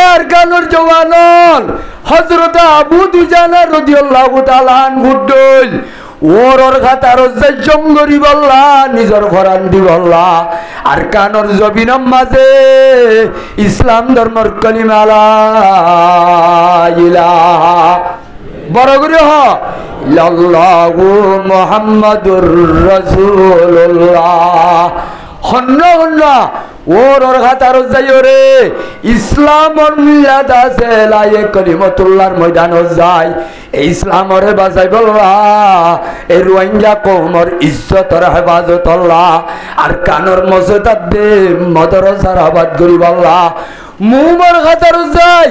এর কানুর জওয়ানল হযরত আবু দুজানা রাদিয়াল্লাহু তাআলা আনহু দল ওর খাতার জঙ্গরি বল্লা নিজর ঘরান দি বল্লা আর কানর জবিনম মাঝে ইসলাম ধর্মর কলিমা লা ইলাহা বড় করে হ ইল্লাল্লাহু মুহাম্মাদুর রাসূলুল্লাহ হন্ন হন্ন ওর খাতার যাইরে ইসলামর মিলাদ আছে লায়ে কলিমাতুল্লাহর ময়দান যায় এই ইসলামরে বাঁচাই বলবা এই রোহিঙ্গা কওমর ইজ্জতর হেফাজত আল্লাহ আর কানর মসজিদ দে মাদ্রাসার আবাদ করি বললা মুমর খাতার যাই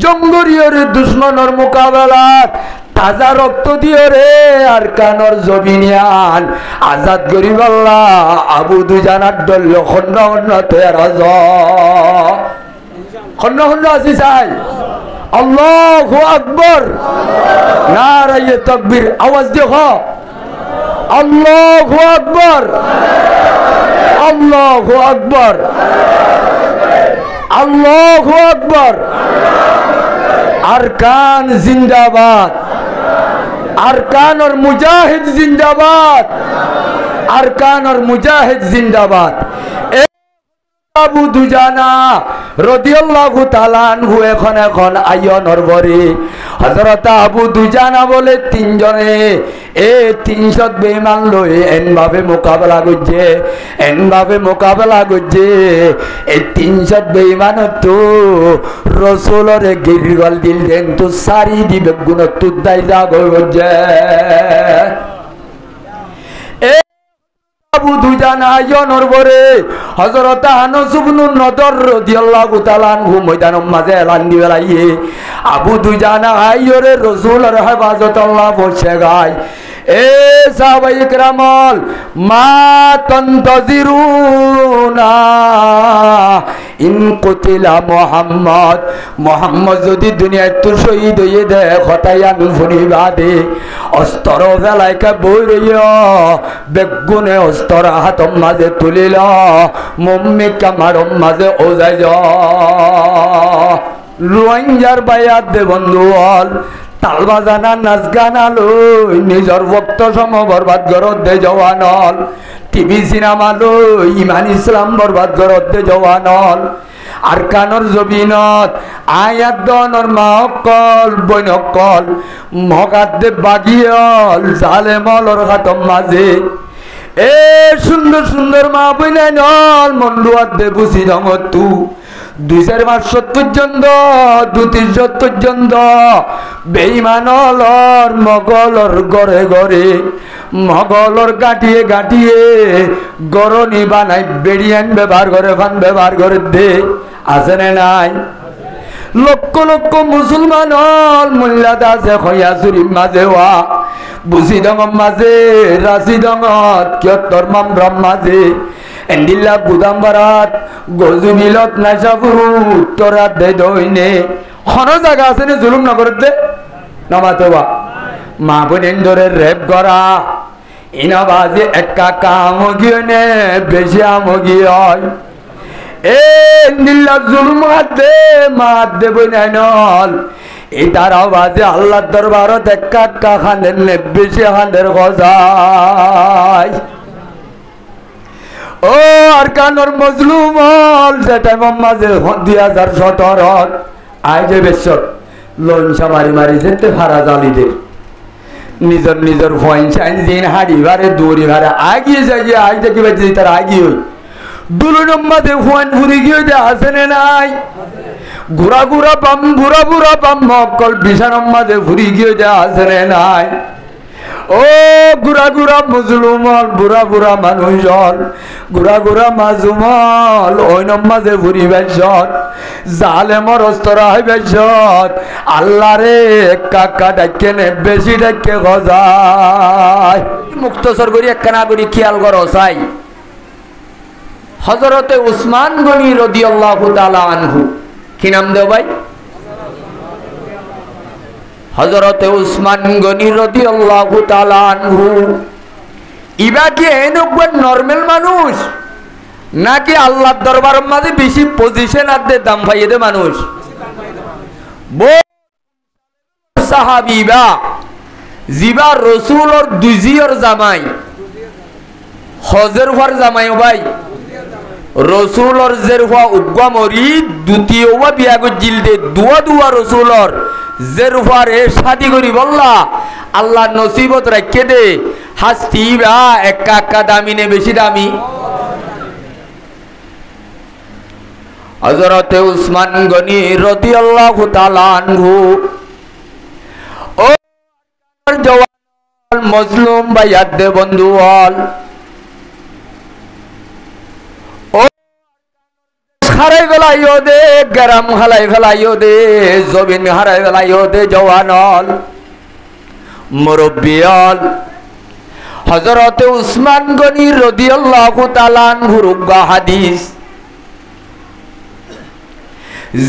জঙ্গরিয়রে দুশমনের মোকাবেলাত তাজা রক্ত দিয়ে রে আর কানর জমিনিয়ান আজাদ গরিব আল্লাহ আবু দুজানার দল খন্ড খন্ড তৈয়ার খন্ড খন্ড আছি চাই আল্লাহু আকবার নারায়ে তাকবীর আওয়াজ দেখ আল্লাহু আকবার আল্লাহু আকবার আল্লাহু আকবার আরকান জিন্দাবাদ আরকান और मुजाहिद जिंदाबाद अरकान और मुजाहिद जिंदाबाद আবু দুজানা রাদিয়াল্লাহু তাআলা আনহু এখন আয়নর বরে হযরত আবু দুজানা বলে তিনজনে এ 300 বেঈমান লই এনভাবে মোকাবেলা করছে এই 300 বেঈমান তো রাসূলরে গিরগল দিল দেন তো সারি দিবে গুণ তুদাই যা গজে আবু দুজানা আয়নর বরে হযরত আনাস ইবনে নদর রাদিয়াল্লাহু তাআলা আনহু ময়দানের মাঝে এলান দিবেলাইয়ে আবু দুজানা আইয়রে রাসূলের হেফাজত আল্লাহ বসে গায় এ সাহাবায়ে কেরামল মা তানতাজিরুনা ইন কুতিলা মুহাম্মদ যদি দুনিয়ায় তো শহীদ হয়ে দে খতায়ান ফুরিবাদে অস্ত্র ফেলাইকা বই রইয়া বেগুনে অস্ত্র হাতম মাঝে তুলিল মম্মি কামারম মাঝে ওজাই যা রোহিঙ্গার বায়াত দে বন্ধু হল তাল বাজানা নাচ গানা লই নিজর ভক্ত সম বরবাদ করত দে জওয়ান হল টিভি সিনেমা লই ইমান ইসলাম বরবাদ করত দে জওয়ান হল আর কানর জবিনত আয়াত দনর মাকল বনকল মগাদ দে বাগিয়ল জালেমলর হাতম মাঝে এ সুন্দর সুন্দর মা বইনা নল মন্ডুয়াত দে বুঝি রঙতু 2 মাস পর্যন্ত 2-3 পর্যন্ত বেঈমানলর মগলর ঘরে ঘরে মগলর গাটিয়ে গাটিয়ে গরনি বানাই বেড়িয়ান ব্যবহার করে ফান ব্যবহার করে দে আছে না নাই লক্ষ লক্ষ মুসলমান মোল্লাদ আছে খয়াসুরি মাঝে ওয়া বুঝি দঙম মাঝে রাশি দঙত কিয়ত্তর মামব্রম মাঝে এন্ডিল্লা বুদাম্বারাত গজুবিলত নাইসাফুরু উত্তরাত দে দইনে হন জায়গা আছে নে জুলুম না করতে নামাতবা মা বোনেন্দরে রেপ করা ইনাবাজে একা কাম গিয়ে বেশি আমগি হয় এ এন্ডিল্লা জুলুম হাতে মাত দে বইনাইনল এই তার আওয়াজে আল্লাহর দরবারত একা একা খানের নে বেশি খানের গজায় ও আরকানর মজলুম হল যেটা মাঝে 2017 আই যে বেশত লঞ্চা মারি মারি যেতে ভাড়া জালিদের নিজর নিজর পয়েন্ট সাইন দিন হাড়ি ভারে দৌড়ি ভারে আগিয়ে যাই আই দেখি বাজি তার আগিয়ে হই দুলুনম মাঝে ফোন ঘুরে গিয়ে যে আসেনে নাই ঘুরা ঘুরা বাম মকল বিছানম মাঝে ঘুরে গিয়ে যে আসেনে নাই ও গুড়া গুড়া মুসলমান বুড়া বুড়া মানুষজন গুড়া গুড়া মাজুমল ওইনম মাঝে ঘুরি বেশত জালেমর অস্তরা হয় বেশত আল্লাহ রে কাকা ডাকে নে বেশি ডাকে গজায় মুক্তসর করি একখানা করি খেয়াল করো চাই হযরতে উসমান গনি রাদিয়াল্লাহু তাআলা আনহু কি নাম দেও ভাই হযরতে উসমান গনি রাদিয়াল্লাহু তাআলা আনহু ইবা কি এনকবার নরমাল মানুষ নাকি আল্লাহর দরবারের মাঝে বেশি পজিশন আর দে দাম পাইয়ে দে মানুষ সাহাবিবা জিবা রসুলর দুজিয়র জামাই হজের ফার জামাই ভাই রসুলর জেরফা উগ্গা মরি দ্বিতীয় বিয়া গজিল দে দুয়া রসুলর জেরফার এ শাদি করি বললা আল্লাহ নসিবত রাখে দে হাস্তি বা একা দামি নে বেশি দামি হযরতে উসমান গনি রাদিয়াল্লাহু তাআলা আনহু ও জওয়ান মজলুম ভাইয়াত দে বন্ধুয়াল ও হারাই গলাইও দে গরম হালাই ফেলাইও দে জবিন হারাই ফেলাইও দে জওয়ানল মুরব্বিয়াল হযরতে উসমান গনি রাদিয়াল্লাহু তাআলা আনহুর হাদিস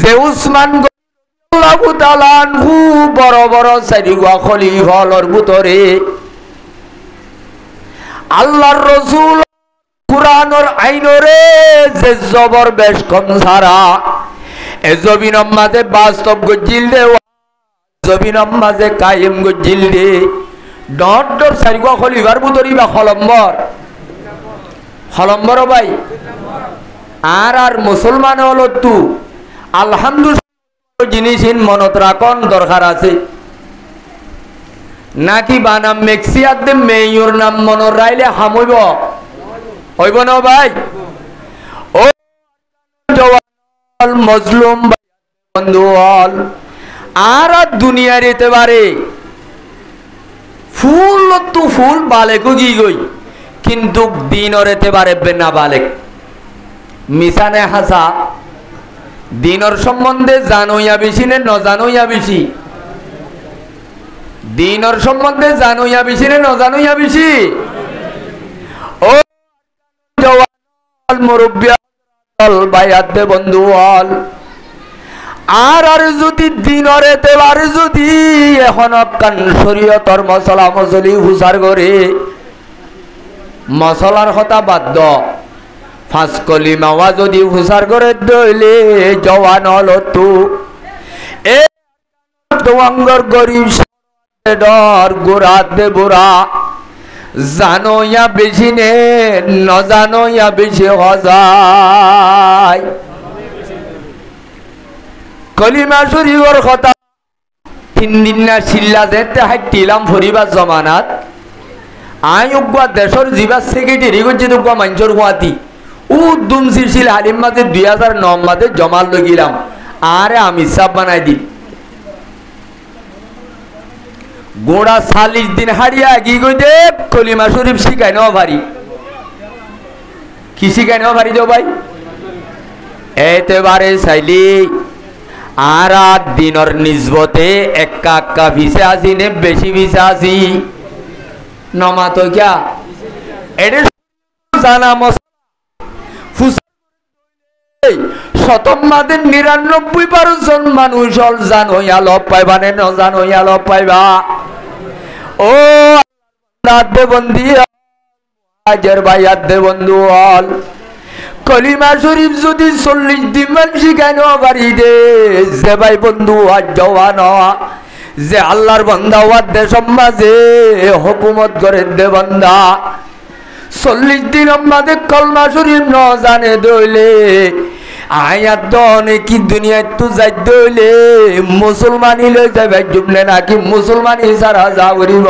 যে উসমান রাদিয়াল্লাহু তাআলা আনহু বড় বড় চারিগা খলিফার ভিতরে আল্লাহর রাসূল কুরআনের আইনরে যে জবর বেশ কম সারা এ জমিনের মাঝে বাস্তব গজিল দে জমিনের মাঝে কায়েম গজিল দে ডট চারিগা খলিফার ভিতরে বা খলম্বর ভাই আর মুসলমান হলো তু আলহামদুলিল্লাহ জিনিসিন মনত রাখন দরকার আছে নাকি বানাম মেক্সিয়াতে মেয়র নাম মনত রাইলে হামইব হইব না ভাই ও জওয়াল মজলুম বন্ধুল আর দুনিয়ার এতেবারে ফুল তো ফুল বালেকো গি গই কিন্তু দিনর এতেবারে না বালেক মিশানে হাসা দিনর সম্বন্ধে জানোইয়া বেশি নে ন জানোইয়া বেশি দিনর সম্বন্ধে জানোইয়া বেশি নে ন জানোইয়া বেশি ও জওয়ান মুরব্বিয়াল ভাইয়াত দে বন্ধুয়াল আর যদি দিনর এতেবার যদি এখন কান শরীয়তর মশলা মশলি হুসার করে মশলার কথা বাদ ফাঁস কলিমাওয়া যদি হুসার করে দইলে জওয়ান হলো তু এ তোয়াঙ্গর গরিব ডর গোরা দে বুড়া জানো ইয়া বেশি নে ন জানো ইয়া বেশি হজায় কলিমা শরীফর কথা 3 দিন না চিল্লা যেতে হাইটিলাম ফরিবার জমানাত আইগা দেশর জিবা সেক্রেটারি গজি দুগা মাঞ্জর গুয়াতি উদ্দুম সিলসিল হালিম মাঝে 2009 মাঝে জমাল লগিলাম আরে আমি সাব বানাই দি গোড়া 40 দিন হারিয়া গি গই দে কলিমা শরীফ শিখাই নাও ভারি কি শিখাই নাও ভারি দেও ভাই এতেবারে চাইলি আর দিনর নিসবতে একা ভিসে আসি নে বেশি ভিসে আসি নমা তো ক্যা এডে জানা শতমাদের 99% মানুষ হল জানোয়া লব পাইবা নে ন জানোয়া লব পাইবা ও দে বন্দি আজের ভাইয়াত দে বন্ধু হল কলিমা শরীফ যদি 40 দিন মান শিখানো পারি দে যে ভাই বন্ধু আজ জওয়ান যে আল্লাহর বান্দা ওয়াদ দে সমাজে হুকুমত করে দে বান্দা 40 দিন আমাদের কলমা শরীফ ন জানে দইলে আয়াত দনে কি দুনিয়া তু যাই দইলে মুসলমানি লই যাবে জুবলে নাকি মুসলমানি সারা যাওরিব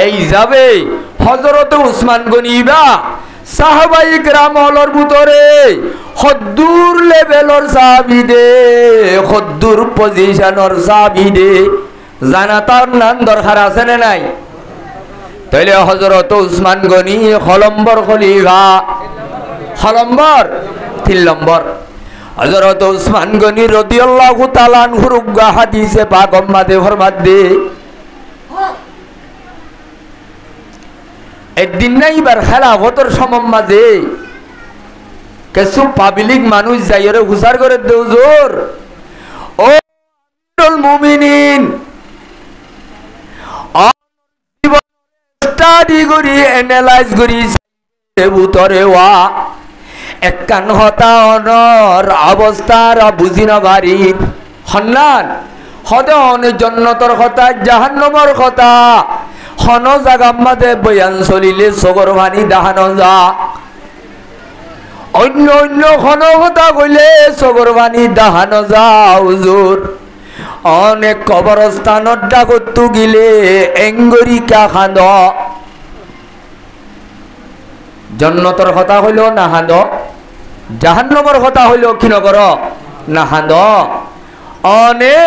এই যাবে হযরত উসমান গনিবা সাহাবাই کرام হলর ভিতরে হদ্দুর লেভেলর সাহাবী দে হদ্দুর পজিশনর সাহাবী দে জানা তার নাম দরকার আছে না নাই তাইলে হযরত উসমান গনি খলম্বর খলিফা খলম্বর 3 নম্বর হযরত উসমান গনি রাদিয়াল্লাহু তাআলা আনহুর হাদিসে পাক উম্মাতে ফরমাত দে একদিন নাইবার খেলাফতর সমম মাঝে কিছু পাবলিক মানুষ যাইরে হুসার করে দেও জোর ও মুমিনিন স্টাডি করি অ্যানালাইজ করি ভিতরে ওয়া একখান হতা অনর অবস্থার বুঝি না বাড়ির হন্নান হদে অনেক জন্নতর কথা জাহান্নমর কথা হন জাগার মাঝে বয়ান চলিলে সগর ভানি দাহানো যা অন্য অন্য হন কথা কইলে সগর ভানি দাহানো যা হুজুর অনেক কবরস্থানত ডাকতু গিলে এঙ্গরিকা খান্দ জন্নতর কথা হইল না হাঁদ জাহান্নমর কথা হইল কি নগর না হাঁদ অনে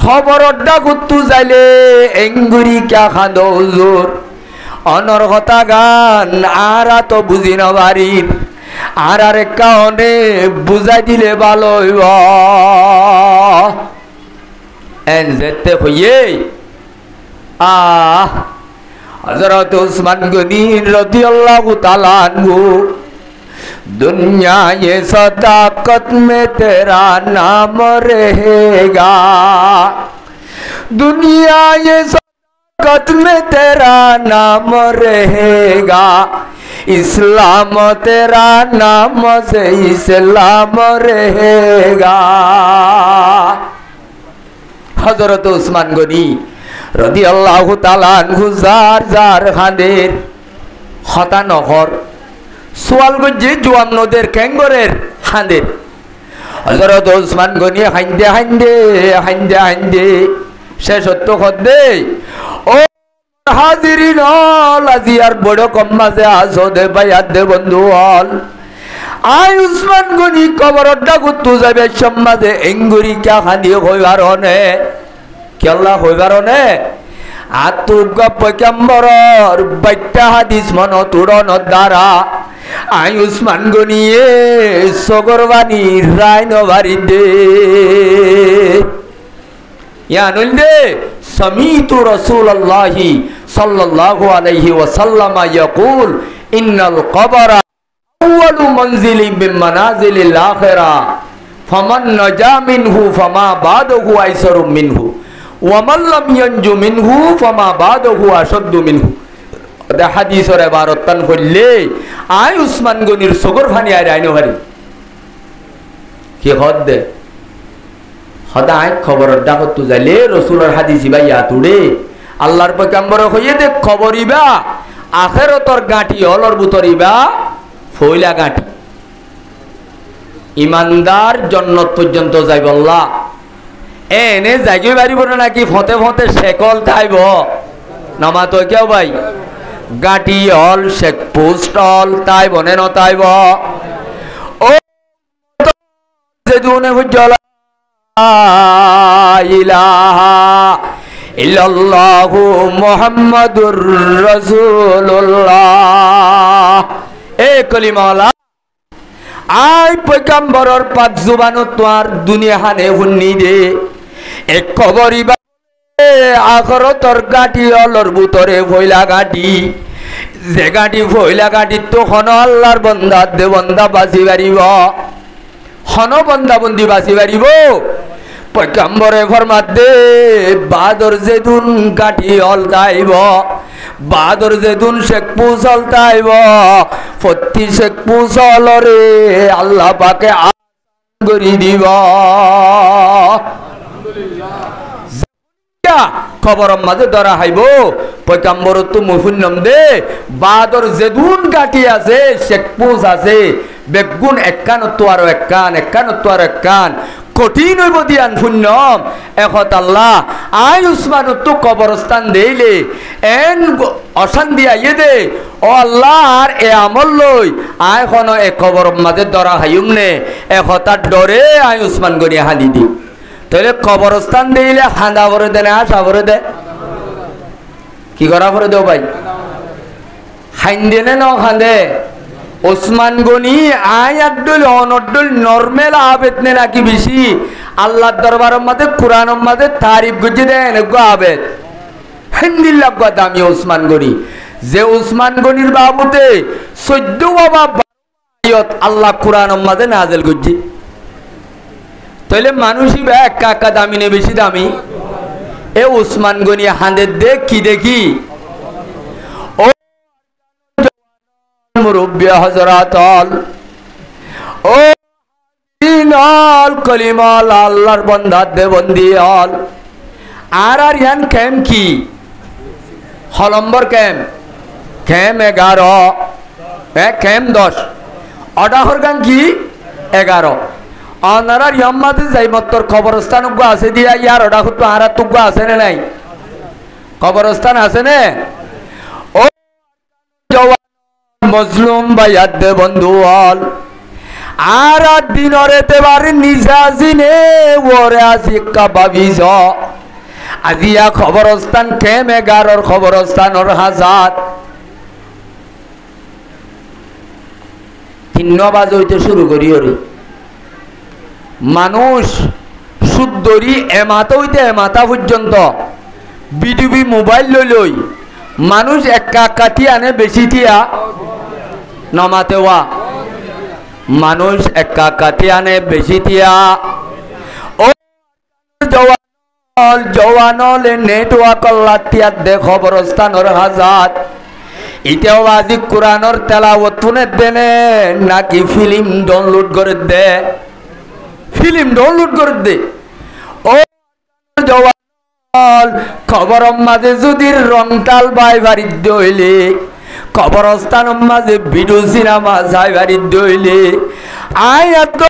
খবরত ডাকতু যাইলে এঙ্গরিকা খান্দ হুজুর অনর কথা গান আর তো বুঝি না বাড়ির আর আরেকটা অনে বুঝাই দিলে ভালো হইব এন যেতে হইয়ে हज़रत उस्मान गनी रज़ियल्लाहु ताला अन्हु दुनिया ये सदाकत में तेरा नाम रहेगा दुनिया ये सदाकत में तेरा नाम रहेगा इस्लाम तेरा नाम से इस्लाम रहेगा हज़रत उस्मान गनी রাদিয়াল্লাহু তাআলা আনহু যার যার খানের হতা নহর সোয়াল গজ্জে জোয়াম নদের ক্যাঙ্গরের খানের হযরত ওসমান গনি হাইন্দে হাইন্দে হাইন্দে হাইন্দে সে সত্য খদ্দে ও হাজিরিন লাজিয়ার বড় কম মাঝে আসদে বাইয়াত দে বন্ধু হল আই ওসমান গনি কবরটা গুতু যাবে সমাজে এঙ্গুরি কা খানি হইবার অনে কেল্লা হইবার নে আতুগ পয়গম্বরর বাইটা হাদিস মন তুরন দ্বারা আই উসমান গনিয়ে সগরবানি রাইন বাড়ি দে ইয়ানুল দে সামিতু রাসূলুল্লাহি সাল্লাল্লাহু আলাইহি ওয়াসাল্লাম ইয়াকুল ইন্নাল কবরা আউয়ালু মানজিলি মিন মানাজিলিল আখিরা ফামান নাজা মিনহু ফামা বাদাহু আইসারু মিনহু ওয়ামান লাম ইয়ানজু মিনহু ফামা বাদাহু আশাদ্দু মিনহু দা হাদিসের ইবারতান হইলে আই উসমান গনির সগর ফানি আর আইনো হারি কি হদ দে হদাই খবর ডাকত যাইলে রাসূলের হাদিস ভাইয়া তুড়ে আল্লাহর পয়গম্বর হইয়ে দে খবরিবা আখিরাতর গাঁটি অলর বুতরিবা ফইলা গাঁটি ইমানদার জান্নাত পর্যন্ত যাইব আল্লাহ এনে যাইতে পারিব না নাকি ফতে ফতে শেকল তাইব নামা তো কেউ ভাই গাঁটি হল শেক পোস্ট হল তাই বনে নতাইব ও যেদুনে হুজ্জলা ইলাহা ইল্লাল্লাহু মুহাম্মাদুর রাসূলুল্লাহ এ কলিমালা আই পয়গম্বরর পাক জুবানত তোর দুনিয়া হানে হুন্নি দে এক খবরিবা আখরতর গাটি অলর বুতরে ফইলা গাটি যে গাটি ফইলা গাটি তো হন আল্লাহর বান্দা দে বান্দা বাসি পারিব হন বান্দা বন্দি বাসি পারিব পয়গম্বরে ফরমাত দে বাদর যেদুন গাটি অল যাইব বাদর যেদুন শেখ পুজল তাইব ফতি শেখ পুজলরে আল্লাহ পাকে গরি দিব খবর মাঝে ধরা হাইব পয়গম্বর তো মুফুন্নম দে বাদর যেদুন গাটি আছে শেখ পুজ আছে বেগুন একানত আর একান একানত আর একান কঠিন হইব দিয়ান পুণ্যম এখত আল্লাহ আই উসমান তো কবরস্থান দেইলে এন অশান্তি আইয়ে দে ও আল্লাহ আর এ আমল লই আই খন এ খবর মাঝে ধরা হাইম নে এখতার ডরে আই উসমান গনি হানি দি তাহলে কবরস্থান দেইলে খান্দা ভরে দে না আসা ভরে দে কি করা ভরে দেও ভাই খাইন্দে নে ন খান্দে ওসমান গনি আয়াতুল অনদুল নরমাল আবেদ নে নাকি বেশি আল্লাহর দরবারের মধ্যে কুরআনের মধ্যে তারিফ গুজি দেন গো আবেদ হিন্দিল্লাহ গো দামি ওসমান গনি যে ওসমান গনির বাবুতে 14 বা 12 আয়াত আল্লাহ কুরআনের মধ্যে নাযিল গুজি তাইলে মানুষই বা একা একা দামি নে বেশি দামি এ ওসমান গনি হাঁদের দেখ কি দেখি মুরব্বী হযরত ও দিনল কলিমল আল্লাহর বন্দার দে বন্দি হল আর ইয়ান কেম কি হলম্বর কেম 11 কেম 10 অডাহর গান কি 11 অনারার ইয়াম্মাতে যাই মত্তর কবরস্থান উগ্গ আছে দিয়া ইয়ার ওটা তো আর তুগ্গ আছে না নাই কবরস্থান আছে না ও মজলুম ভাইয়ার দে বন্ধু হল আর দিনরে তেবার নিজাজিনে ওরে আসি কাবাবিজ আজিয়া খবরস্থান কেম 11 খবরস্থানর হাজাত 3 বাজে হইতে শুরু করি ওরে মানুষ শুদ্ধরি এমাতা হইতে এমাতা পর্যন্ত বিডিবি মোবাইল লই মানুষ একা কাটি আনে বেশি টিয়া নমাতেওয়া মানুষ একা কাটি আনে বেশি টিয়া ও জওয়ানলে নেটওয়ার্ক লাতিয়াত দে খবরস্থানর হাজাত এটাও আজি কোরআনর তেলাওয়াত শুনে দেনে নাকি ফিল্ম ডাউনলোড করে দে ফিল্ম ডাউনলোড করে দে ও জওয়ান খবর মাঝে যদি রংটাল বাই বাড়িতে হইলে কবরস্থান মাঝে ভিডিও সিনেমা যাই বাড়িতে হইলে আয় এত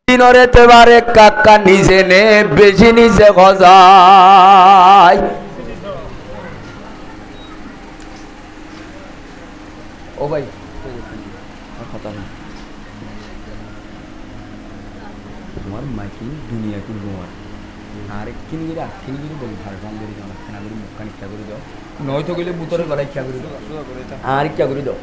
দিনরে তেবারে কাকা নিচে নে বেশি নিচে খজায় ও ভাই তোমার মাইকি দুনিয়া কি বোয়ার আর কিনগিরা কিনগিরি বলি ভার গান করি দাও খানা করি মুখখান ইচ্ছা করে দাও নয় তো গেলে বুতরে গলা ইচ্ছা করে দাও আর ইচ্ছা করে দাও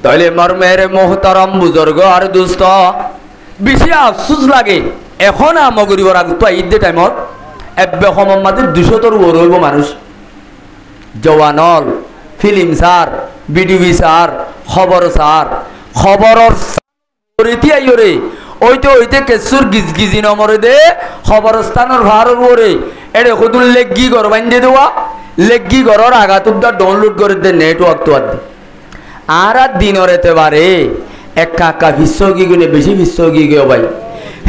তাহলে মর্মের মোহতারাম বুজুর্গ আর দুস্থ বেশি আফসোস লাগে এখন আমগরিবর আগ তো ঈদ টাইমত এব্বে সমমাদের 200 তোর ওর হইব মানুষ জওয়ানল ফিল্ম সার বিডিবি সার খবর সার খবরর রে ওইতে ওইতে কেসুর গিজগিজি নমরে দে খবরস্থানের ভারর ওরে এড়ে খুদুল লেগি ঘর বান্ধে দেওয়া লেগি ঘরের আঘাত ডাউনলোড করে দে নেটওয়ার্ক তো আর দিনরে তেবারে একা একা বিশ্বগী গুনে বেশি বিশ্বগী গেও ভাই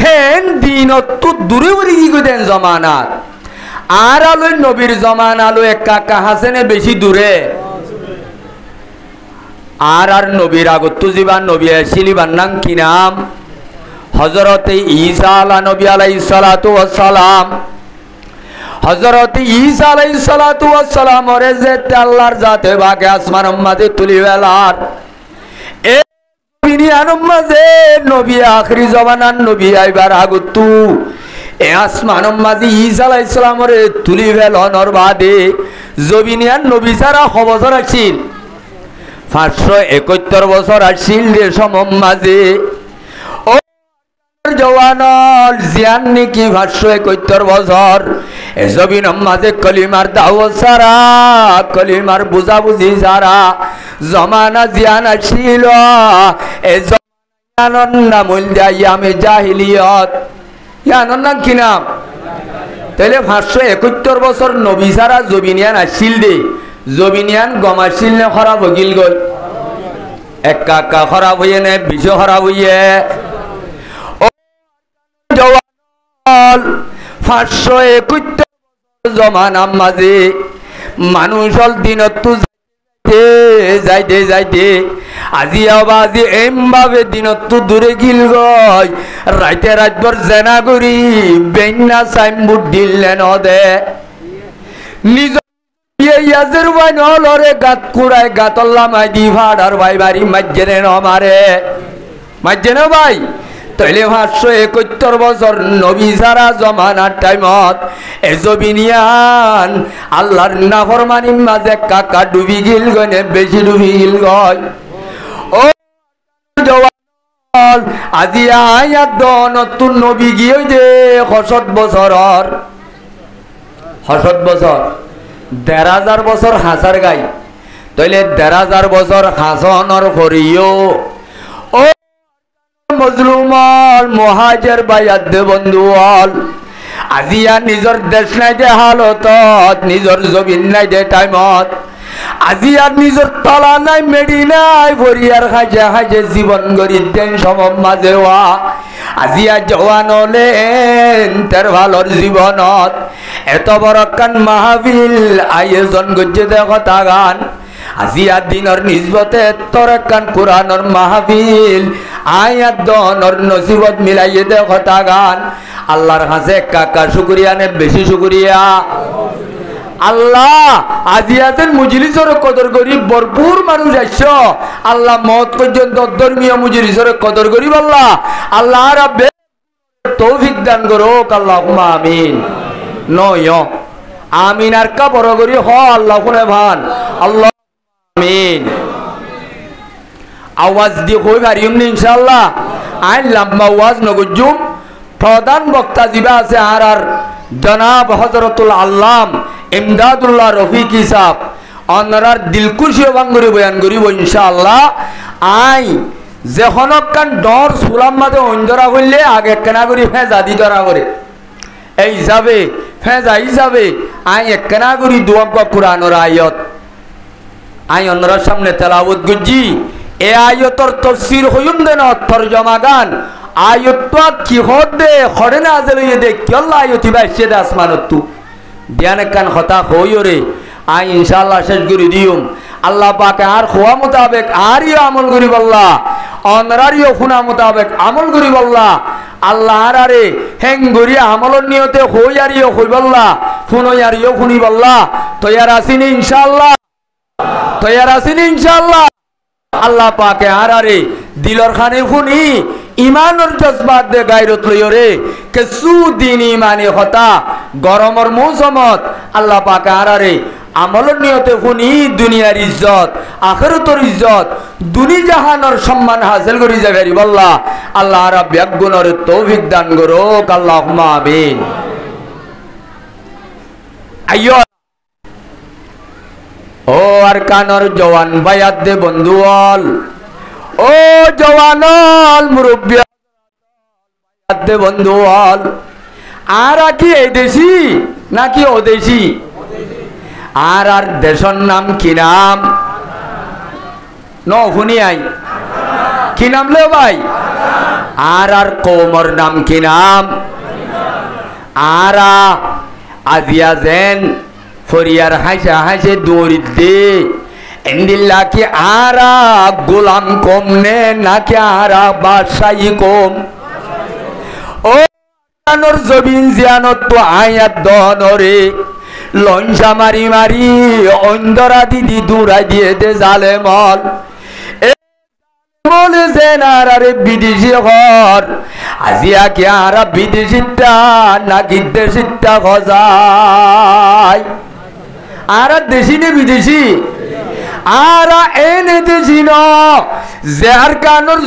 হেন দিনত তো দূরে উড়ি গি দেন জমানাত আর আলো নবীর জমান আলো একা একা হাসেনে বেশি দূরে আর নবীর আগত তো জীবান নবী আসিলিবার নাম কি নাম হযরতে ঈসা আলা নবী আলাইহিস সালাতু ওয়াস সালাম হযরতে ঈসা আলাইহিস সালাতু ওয়াস সালাম ওরে যে আল্লাহর জাতে বাগে আসমান মাঝে তুলি বেলার এ দুনিয়ার মাঝে নবী আখরি জমানার নবী আইবার আগত এ আসমান মাঝে ঈসা আলাইহিস সালাম ওরে তুলি বেলনর বাদে জবিনিয়ার নবী সারা খবর আছিল 571 বছর আসছিল রে সমম মাঝে ও জওয়ানল জিয়ান নাকি 571 বছর এ জবিন মাঝে কলিমার দাওয়াত সারা কলিমার বুঝাবুঝি সারা জমানা জিয়ান আসছিল এ জমানার নাম আমি জাহিলিয়ত ইয়ানোর নাম কি নাম তাহলে 571 বছর নবী সারা জবিনিয়ান আসছিল দে জবিনিয়ান গমাছিল না খারাপ হইল গই একা একা খারাপ হইয়ে নে বিষ খারাপ হইয়ে ও জওয়ান 571 জমানার মাঝে মানুষ দিনত যাইতে যাইতে আজি আবাজি এমভাবে দিনত দূরে গিল গই রাইতে রাতভর জেনা করি বেন্না সাইনবোর্ড দিলে নদে নিজ ইয়াজের ভাই নলরে গাত কুড়ায় গাতল্লা মাই দি ভাড়ার ভাই বাড়ি মাজ্জেনে নমারে মাজ্জেনে ভাই তাইলে 571 বছর নবী সারা জমানার টাইমত এজবিনিয়ান আল্লাহর নাফরমানির মাঝে কাকা ডুবি গিল গনে বেশি ডুবি গিল গয় ও জওয়ান আজি আয়াত নতুন নবী গিয়ে যে 60 বছরর 60 বছর 1000 বছর হাসার গাই তাইলে 1000 বছর হাসনর করিও ও মজলুমল মুহাজির ভাইয়াত দে বন্ধুল আজিয়া নিজর দেশ নাই দে হালত নিজর জমিন নাই দে টাইমত আজি আর নিজের তলা নাই মেডি নাই ভরিয়ার খাইছে খাইছে জীবন গড়ি দেন সমম মাঝেওয়া আজি আর জওয়ান হলেন তার ভালোর জীবনত এত বড় কান মাহফিল আয়োজন করছে দেখো তা গান আজি আর দিনের নিজবতে তোর কান কোরআনের মাহফিল আয়াত দনর নসিবত মিলাইয়ে দেখো তা গান আল্লাহর কাছে কাকা শুকরিয়া নে বেশি শুকরিয়া আল্লাহ আজি আছেন মুজলিসের কদর করি ভরপুর মানুষ আসছো আল্লাহ মত পর্যন্ত ধর্মীয় মুজলিসের কদর করি আল্লাহ আল্লাহ রাব্বে তৌফিক দান করো আল্লাহুম্মা আমিন নয় আমিন আর কা বড় করি হ আল্লাহ কোনে ভান আল্লাহ আমিন আওয়াজ দি কই পারিম নি ইনশাআল্লাহ আইন লম্বা আওয়াজ নগজুম প্রধান বক্তা জিবা আছে আর জনাব হযরতুল আল্লাম ইমদাদুল্লাহ রফিকি সাহেব অনরার দিলকুশি বাঙ্গুরি বয়ান করিব ইনশাআল্লাহ আই যেখনক কান ডর সুলাম মাঝে অঞ্জরা হইলে আগে কেনা করি ফেজা দি ধরা করে এই হিসাবে ফেজা হিসাবে আই একনা করি দুয়াব্বা কুরআনের আয়াত আই অনরার সামনে তেলাওয়াত গুজি এ আয়াতর তাফসীর হইম দেন তরজমা গান আয়াতটা কি হদে খড়ে না আজলইয়ে দে কেল্লা আয়াতি বাইছে আসমানত তু ধ্যান কান হতা হইরে আই ইনশাআল্লাহ শেষ করে দিউম আল্লাহ পাকে আর খোয়া মোতাবেক আরিও আমল করি বল্লা অনরারিও খুনা মোতাবেক আমল করি বল্লা আল্লাহ আরে হেং গরি আমলর নিয়তে হই আরিও হই বল্লা ফুনই আরিও খুনি বল্লা তৈয়ার আসিনি ইনশাআল্লাহ তৈয়ার আসিনি ইনশাআল্লাহ আল্লাহ পাকে আরে দিলর খানে খুনি ইমানর জজবাত দে গায়রত লইরে কিছু দিন ইমানি হতা গরমর মৌসুমত আল্লাহ পাক আরে আমলর নিয়তে খুনি দুনিয়ার ইজ্জত আখিরাতের ইজ্জত দুনি জাহানের সম্মান হাসিল করি যাবেরি আল্লাহ আল্লাহ রাব্বি গুণের তৌফিক দান করো আল্লাহুম্মা আমিন আইয়ো ও আর কানর জওয়ান বায়াত দে বন্ধুল ও জওয়ানল মুরব্বী দে বন্ধুল আর কি এই দেশি নাকি ও দেশি আর দেশর নাম কি নাম শুনি আই কি নাম লে ভাই আর কৌমর নাম কি নাম আর আজিয়া যেন ফরিয়ার হাসা হাসে দৌড়ি দে এন্দিল্লা কি আরা গোলাম কম নে নাকি আরা বাদশাহী কম ও জানোর জবিন জিয়ানত তো আয়াত দনরে লঞ্চা মারি মারি অন্ধরা দিদি দূরাই দিয়ে দে জালেমল বলে যে নারে বিদেশি ঘর আজিয়া কি আরা বিদেশিটা নাকি দেশিটা খজায় আর দেশি নে বিদেশি আর এনে দেশি ন যার কানর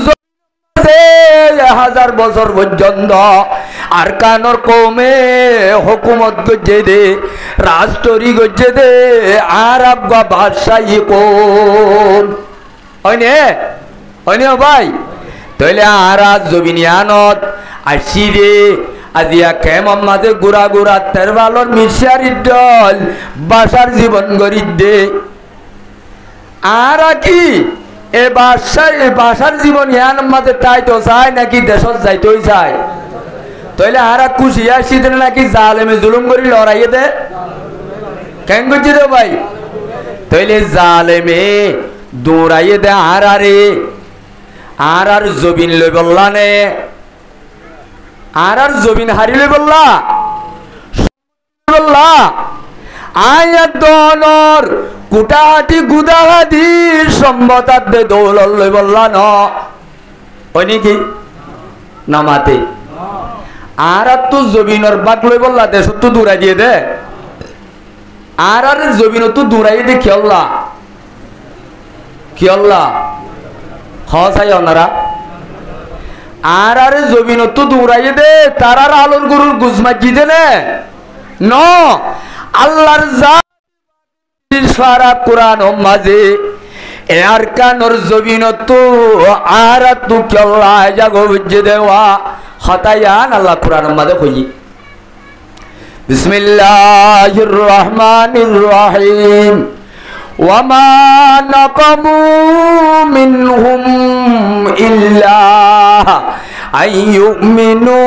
1000 বছর পর্যন্ত আর কানর কমে হুকুমত গজে দে রাষ্ট্রী গজে দে আর আব্বা বাদশাহী কোন হয়নে ভাই তাইলে আর জবিনিয়ানত আসি রে আজিয়া কেমন মাঝে গুড়া গুড়া তের ভালোর মিশারির দল বাসার জীবন গড়ি দে আর কি এ বাসার জীবন ইয়ান মাঝে তাই তো চায় নাকি দেশত যাইতেই চায় তাইলে আর খুশি আসি দে নাকি জালেমে জুলুম করি লড়াইয়ে দে কেন করছি রে ভাই তাইলে জালেমে দৌড়াইয়ে দে আর জবিন লই বললা নে আর জবিন হারিলে বললা আয়াত দনর কুটাহাটি গুদাহাদি সম্বতার দে দৌলল লই বললা ন ওই নাকি নামাতে আর তো জবিনর বাক লই বললা দেশ তো দূরাই দিয়ে দে আর জবিন তো দূরাই দে কিয়ল্লা খাই ওনারা আর জমিন তো দৌড়াইয়ে দে তারার আলোর গরুর গুজমাজি দে ন আল্লাহর সারা কোরআন মাঝে আর কানর জমিন তো আর তু কেল্লা জাগো বুঝে দেওয়া হতায়ান আল্লাহ কোরআন মাঝে কই বিসমিল্লাহির রহমানির রহিম ওয়ামা নাকামু মিনহুম ইল্লা আইয়ুমিনু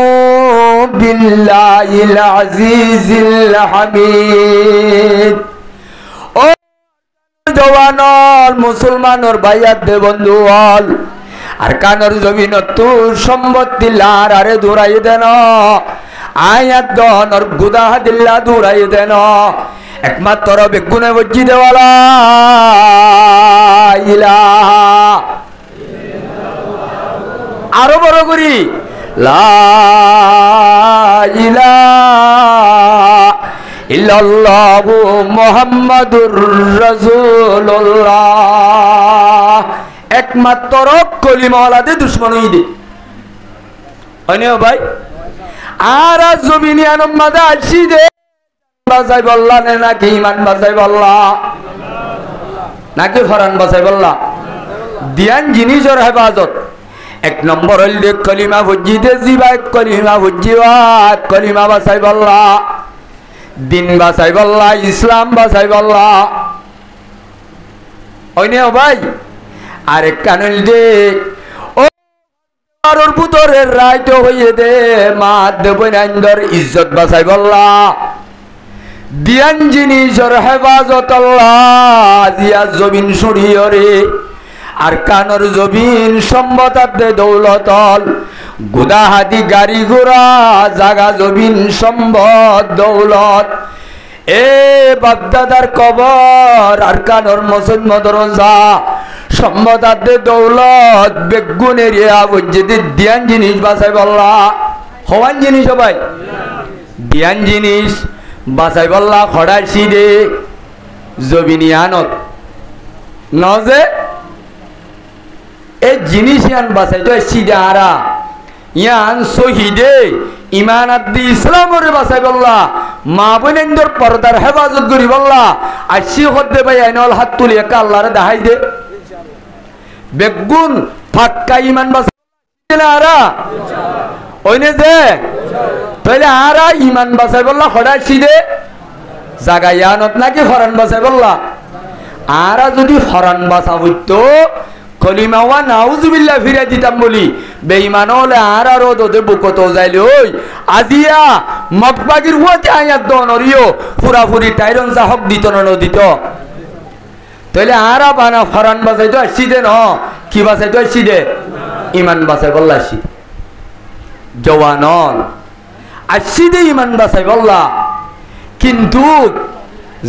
বিল্লাহিল আজিজিল হামিদ। ও জওয়ানর মুসলমানর ভাইয়াত দে বন্ধুল আর কানর জমিনত সম্পত্তি লার আরে দৌড়াই দেন আয়াত দনর গুদা দিল্লা দৌড়াই দেন একমাত্র বেগুনে বজ্জি দেওয়ালা ইলাহা আরো বড় করি লা ইলাহা ইল্লাল্লাহু মুহাম্মাদুর রাসূলুল্লাহ। একমাত্র কলিমাওয়ালাদের দুশ্মন হইদে অনিও ভাই আর জমিনে আনম মাদা আসি দে বাজাই বললা নে নাকি ইমান বাজাই বললা নাকি ফরান বাজাই বললা দিয়ান জিনিসের হেফাজত এক নম্বর হইল কলিমা ভুজিতে জিবা কলিমা ভুজিবা কলিমা বাসাই বললা দিন বাসাই বললা ইসলাম বাসাই বললা অনিও ভাই আরেক কানুল দে ওর পুতরের রাইট হইয়ে দে মা দেবনান্দর ইজ্জত বাঁচাই বললা দিয়ান জিনিসের হেফাজত আল্লাহ দিয়া জমিন সরিয়রে আর কানর জমিন সম্পদ দে দৌলতল গুদা হাতি গাড়ি ঘোড়া জাগা জমিন সম্পদ দৌলত এ বাগদাদার কবর আর কানর মুসলমান দরজা সম্পদাতে দৌলত বেগুনের আবজ্জিতে দিয়ান জিনিস বাঁচাই বললা হওয়ান জিনিস সবাই দিয়ান জিনিস বাঁচাই বললা খড়ার সিদে জবিনিয়ানত নজে এই জিনিস ইয়ান বাঁচাই তো সিদে আরা ইয়ান শহীদে ইমান আদি ইসলামরে বাঁচাই বললা মা বোনেন্দর পর্দার হেফাজত করি বললা আসি হতে ভাই আইনল হাত তুলি একা আল্লাহরে দেখাই দে বেগুন ফাক্কা ইমান বাঁচাই না আরা ওইনে যে তাহলে আরা ইমান বাঁচাই বললা হঠাৎ সিদে জাগা ইয়ানত নাকি ফরান বাঁচাই বললা আরা যদি ফরান বাঁচা হইতো কলিমাওয়া নাউজুবিল্লাহ ফিরে দিতাম বলি বেঈমান হলে আর ওদের বুকত যাইলে ওই আজিয়া মগবাগির হুয়াতে আয়াত দনরিও পুরাপুরি টাইরন সাহক দিত না দিত তাহলে আরা বানা ফরান বাঁচাই তো আসছি দে ন কি বাঁচাই তো আসছি দে ইমান বাঁচাই বললা আসছি জওয়ানন আসছি দে ইমান বাঁচাই বললা কিন্তু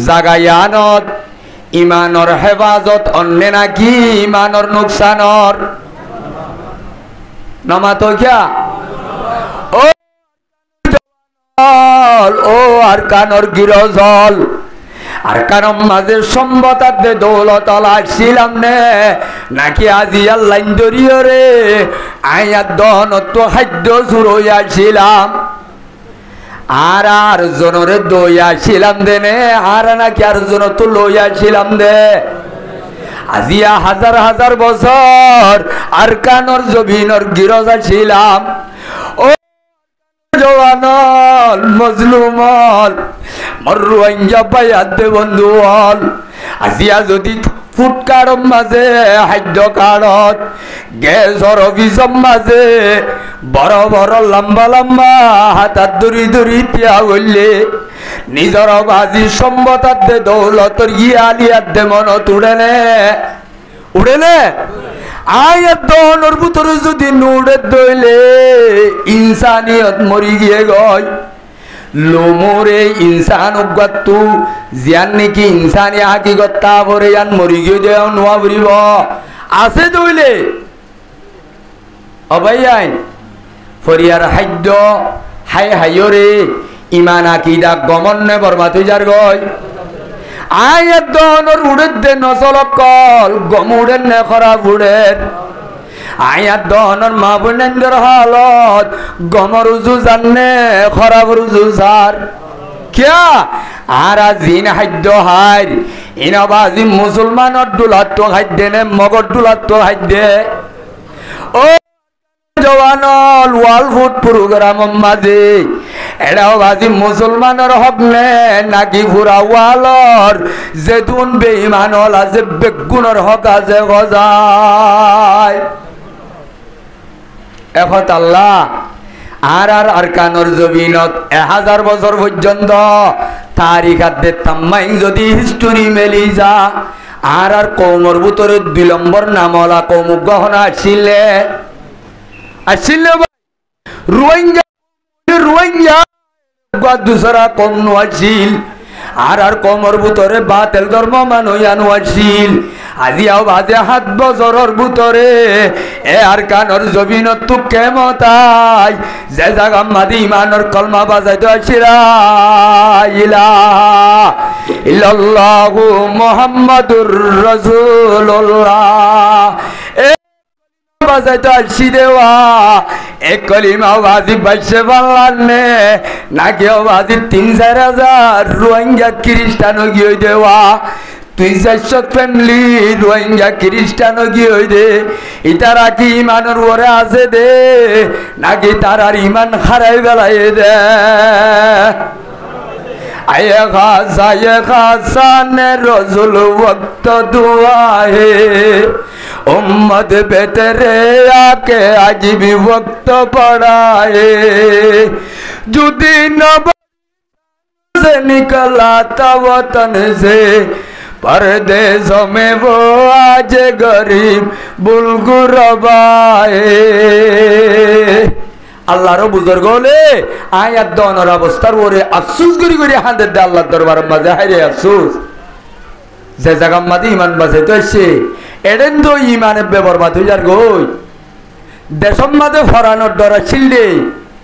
জাগায়ানত ইমানর হেফাজত অন্য নাকি ইমানর নুকসানর নমাত কিয়া ও আর কানর গিরজল আর কারণ মাঝে সম্পদ দৌলত আসছিলাম নে নাকি আজি আল্লাহ দরিয় রে আয়াত দন তো খাদ্য শুরু আসছিলাম আর জনরে দই আসছিলাম দেনে আর নাকি আর জন তো লই আসছিলাম দে আজিয়া হাজার হাজার বছর আর কানর জবিনর গিরজ আসছিলাম ও জওয়ানল মজলুমল মরুয়াইঞ্জা পাইয়াতে বন্ধুল আজিয়া যদি ফুটকার মাঝে খাদ্য কারত গ্যাসর অফিসর মাঝে বড় বড় লম্বা লম্বা হাতার দূরি দূরি তিয়া বললে নিজর বাজি সম্পদ দৌলতর ইয়ালিয়াতে মনত উড়ে নে আয়াত দনর ভিতরে যদি নুড়ে দইলে ইনসানিয়ত মরি গিয়ে গয় লোমরে ইনসান উগাতু জিয়ান নাকি ইনসানি হাকিকত তা ভরে ইয়ান মরি গিয়ে দেও নোয়া ভরিব আছে দইলে অবাই আইন ফরিয়ার খাদ্য হাই হাইরে ইমান আকিদা গমনে বরবাদ হয়ে যার গয় আয়াত দনর উড়ে দে নচলকল গম উড়েন নে খরাব উড়েন আয়াত দনর মা বোনেন্দর হালত গমর উজু জানে খরাব উজু জার কিয়া আর জিন খাদ্য হাই ইনবাজি মুসলমানর দুলাত তো খাদ্য নে মগর দুলাত তো খাদ্য ও জওয়ানল ওয়াল ফুড প্রোগ্রাম মাঝে এটাও বাজি মুসলমানের হক নে নাকি ফুরাওয়ালর যেতুন বেঈমানল আছে বেগুনের হক আছে গজায় এখন আল্লাহ আর আরকানোর জমিনত 1000 বছর পর্যন্ত তারিখ আদে তাম্মাই যদি হিস্টোরি মেলি যা আর কৌমর ভিতরে 2 নম্বর নামলা কৌম গহনা আসিলে রোহিঙ্গা দুসরা কম নোয়াছিল আর কমর ভিতরে বাতেল ধর্ম মানুয়ানো আসিল আজিয়াও বাজে 7 বছরের ভিতরে এ আর কানর জমিনত তো কেমতাই যে জায়গা মাদি ইমানের কলমা বাজাইতে আসিরা ইলাহা ইল্লাল্লাহু মুহাম্মাদুর রাসূলুল্লাহ বাজাইতে আসি দেওয়া এক কলিমা বাজি বাইশে পারলানে নাকি বাজি 3-4 হাজার রোহিঙ্গা খ্রিস্টানও গিয়ে দেওয়া 200-400 ফ্যামিলি রোহিঙ্গা খ্রিস্টানও গিয়ে দে ইতারা কি ইমানের ওরে আছে দে নাকি তারার ইমান হারাই বেলায় দে आये खासा ने रजुल वक्त दुआ है उम्मत बेतरे आके आज भी वक्त पड़ा है जुदी नब से निकला था वतन से परदेशों में वो आज गरीब बुलगुरबाए আল্লাহর বুজুর্গ হলে আয়াত দনের অবস্থার ওরে আফসোস করি করি হাঁদের দে আল্লাহর দরবারের মাঝে হাইরে আফসোস যে জায়গা মাঝে ইমান বাজে তো এসে এডেন তো ইমানের বেবরবাদ হয়ে যার গই দেশম মাঝে ফরানোর ডরা ছিললে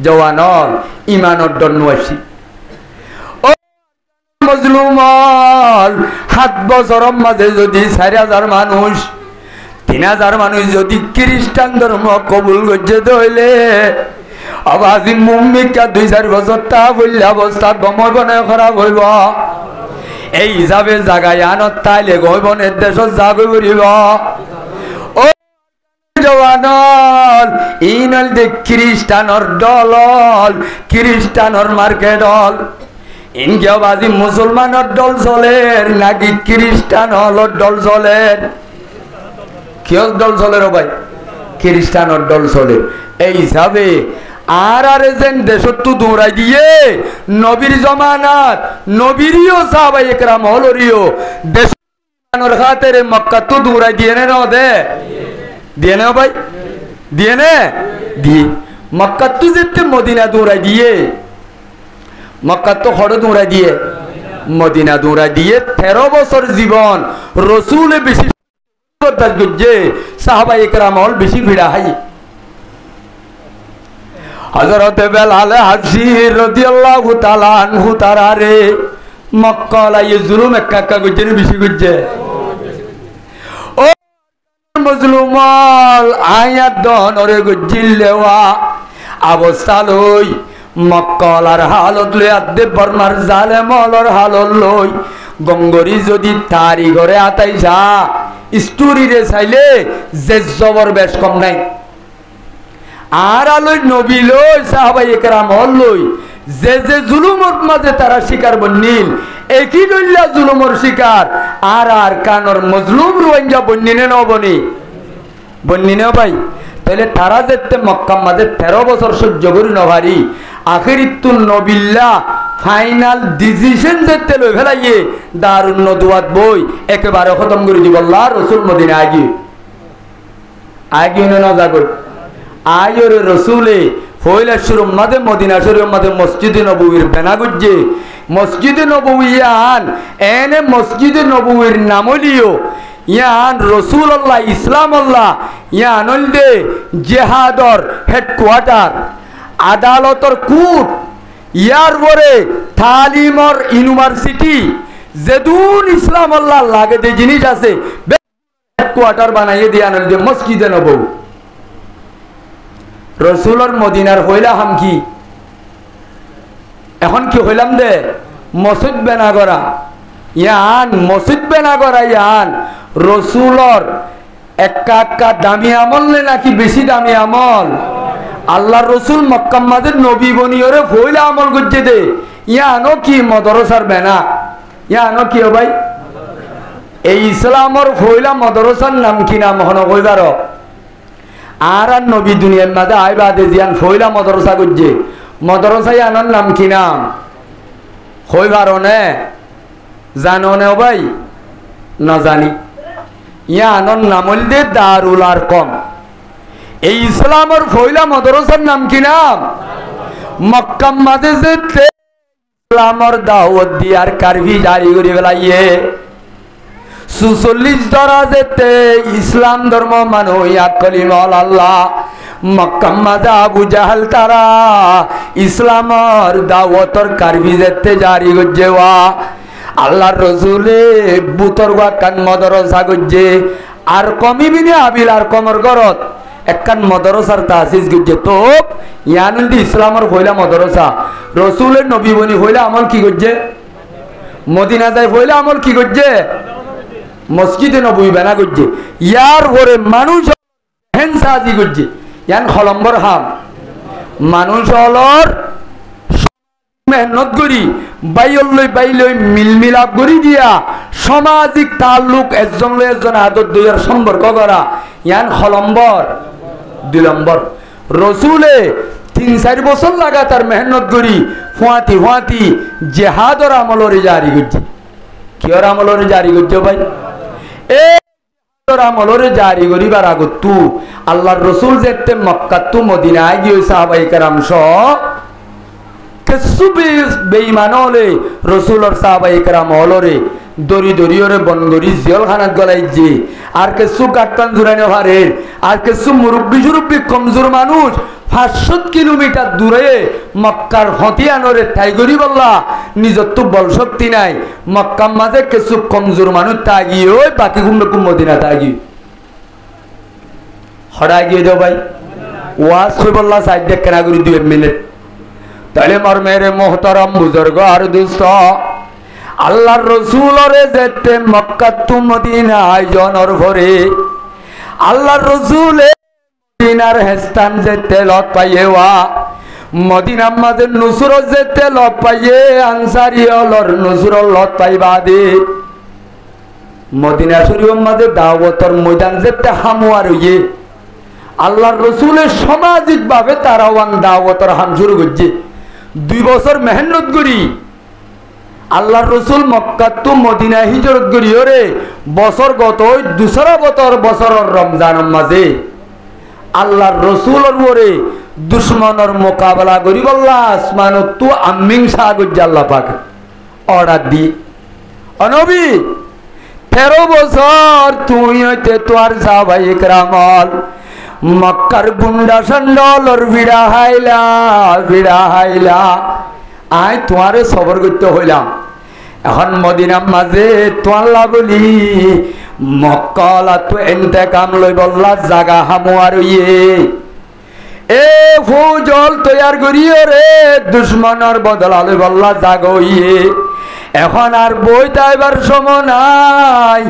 জওয়ানর ইমানোর ডর নোয়াসি ও মজলুমল 7 বছরের মাঝে যদি 4000 মানুষ 3000 মানুষ যদি খ্রিস্টান ধর্ম কবুল করছে হইলে আবাজি মুম্মিকা 2-4 বছর তা বললে অবস্থা গমবনে খারাপ হইব এই হিসাবে জাগায় আনত তাইলে গমবনের দেশ জাগই করিব ও জওয়ানল ইনল দে খ্রিস্টানর দল খ্রিস্টানর মার্কেট দল ইনকে আবাজি মুসলমানের দল চলের নাকি খ্রিস্টান হলর দল চলের কিয়র দল চলে রে ভাই খ্রিস্টানর দল চলে এই হিসাবে আর যেন দেশত তো দৌড়াই দিয়ে নবীর জমানাত নবীরিও সাহাবায়ে কেরাম হলরিও দেশের খাতিরে মক্কা তো দৌড়াই দিয়ে না দে দিয়ে না ভাই দিয়ে না দিয়ে মক্কা তো যেতে মদিনা দৌড়াই দিয়ে মক্কা তো হড় দৌড়াই দিয়ে মদিনা দৌড়াই দিয়ে 13 বছর জীবন রসুলে বেশি সাহাবায়ে কেরাম হল বেশি ভিড়া হাই হযরত বেলাল হাবশী রাদিয়াল্লাহু তাআলা আনহু তারারে মক্কা লাইয়ে জুলুম একা গজের বেশি গজে ও মজলুমাল আয়াত দনরে গজিলেওয়া অবস্থা লই মক্কালার হালত লই আদে বর্মার জালেমলর হালত লই গঙ্গরি যদি তারি ঘরে আতাইছা স্টোরি রে চাইলে যে জবর বেশ কম নাই আর আলোই নবী লই সাহাবায়ে কেরাম লই যে যে জুলুমর মাঝে তারা শিকার বন্নিল একই লইলা জুলুমর শিকার আর কানর মজলুম রোহিঙ্গা বন্নিনে নবনি বন্নিনে ভাই তাহলে তারা যেতে মক্কা মাঝে 13 বছর সহ্য করি নভারি আখিরিতুন নবিল্লাহ ফাইনাল ডিসিশন যেতে লই ফেলাইয়ে দারুন নদুয়াত বই একেবারে খতম করে দিব আল্লাহ রাসূল মদিনা আগে না যাগই আয়র রসুলে ফয়লা শুরুম মাদে মদিনা শরীফ মাদে মসজিদে নববীর বেনাগুজ্জে মসজিদে নববীয়ান এনে মসজিদে নববীর নামলিও ইয়ান রাসূলুল্লাহ ইসলামুল্লাহ ইয়ান হলদে জিহাদর হেডকোয়ার্টার আদালতর কোর্ট ইয়ার পরে তালিমর ইউনিভার্সিটি যেদুন ইসলামুল্লাহ লাগে যে জিনিস আছে হেডকোয়ার্টার বানাইয়ে দিয়ান হলদে মসজিদে নববী রসুলর মদিনার হইলা হাম কি এখন কি হইলাম দে মসজিদ বেনাগরা ইয়ান মসজিদ বেনাগরা ইয়ান রসুলর একা একা দামি আমল নে নাকি বেশি দামি আমল আল্লাহর রসুল মক্কা মাঝে নবী বনিয়রে ফইলা আমল করছে দে ইয়ানো কি মদরসার বেনা ইয়ানো কি ভাই এই ইসলামর ফইলা মদরসার নাম কি নাম হন কইবার আর নবী দুনিয়ার মাঝে আইবাদে জিয়ান ফইলা মদরসা করছে মদরসা ইয়ানোর নাম কি নাম কইবার নে জানো নে ভাই না জানি ইয়ানোর নাম হল দে দারুল আরকম এই ইসলামর ফইলা মদরসার নাম কি নাম মক্কা মাঝে যেতে ইসলামর দাওয়াত দিয়ার কারভি জারি করে বেলাইয়ে ৪৪ ধরা যেতে ইসলাম ধর্ম মানু ইয়া কলিমা আল্লাহ মক্কা মাঝে আবু জাহাল তারা ইসলামর দাওয়াতর কারভি যেতে জারি করছে আল্লাহর রসুলে বুতরগা কান মদরসা করছে আর কমিবিনে আবিল আর কমর গরত একখান মদরসার তাসিস করছে তো ইয়ানুন্দি ইসলামর হইলা মদরসা রসুলের নবী বনি হইলা আমল কি করছে মদিনা যায় হইলা আমল কি করছে মসজিদে নবী বেনা করছে ইয়ার পরে মানুষ হেনসাজি করছে ইয়ান খলম্বর হাম মানুষ হলর মেহনত করি বাইলই মিলমিলাপ করি দিয়া সামাজিক তাল্লুক একজন আদত দুইয়ের সম্পর্ক করা ইয়ান খলম্বর 2 নম্বর রসুলে 3-4 বছর লাগাতার মেহনত করি ফুয়াতি জেহাদর আমলরে জারি করছে কিয়র আমলরে জারি করছে ভাই আমলরে জারি করিবার আগত তু আল্লাহর রসুল যেতে মক্কা তু মদিনায় গিয়ে সাহাবাই কেরাম সহ কিছু বেঈমান হলে রসুলর সাহাবাই কেরাম হলরে দড়ি বনগরি জেলখানাত গলাইছে আর কিছু কাটপান জুড়ানো হারের আর কিছু মুরব্বী কমজোর মানুষ 500 কিলোমিটার দূরে মক্কার হতিয়ানরে ঠাই করি বললা নিজের তো বল শক্তি নাই মক্কার মাঝে কিছু কমজোর মানুষ তাগি ওই বাকি কুম্ভ মদিনা তাগি হঠাৎ গিয়ে দেও ভাই ওয়াজ কই বললা সাইড দেখ কেনা করি 2 মিনিট তাহলে মর মেরে মোহতারাম বুজুর্গ আর দুস্থ আল্লাহর রসুলরে যেতে মক্কা তু মদিনায় জনর ভরে আল্লাহর রসুলে মদিনার হেস্তান যেতে লত পাইয়েওয়া মদিনার মাঝে নুসুর যেতে লত পাইয়ে আনসারি অলর নুসুর লত পাইবা দে মদিনা শরীফের মাঝে দাওয়াতর ময়দান যেতে হামুয়ার হইয়ে আল্লাহর রসুলের সামাজিক ভাবে তারাওয়ান দাওয়াতর হাম শুরু করছে 2 বছর মেহনত করি আল্লাহর রসুল মক্কা তু মদিনা হিজরত করি ওরে বছর গত 2 বছরের রমজানের মাঝে আল্লাহর রসুলের ওরে দুশ্মনের মোকাবেলা করি বললা আসমান তু আমিং সাগর আল্লাহ পাক অর্ডার দি অনবী 13 বছর তুই হইতে তোর সাহাবায়ে কেরামল মক্কার গুন্ডা সন্ডলর ভিড়া হাইলা আয় তোমারে সবর করতে হইলাম এখন মদিনার মাঝে তোয়াল্লা বলি মক্কালা তো ইন্তেকাম লই বললা জাগা হামুয়ার ইয়ে এ ফৌজল তৈয়ার করিও রে দুশ্মনের বদলা লই বললা জাগো ইয়ে এখন আর বই তাইবার সময় নাই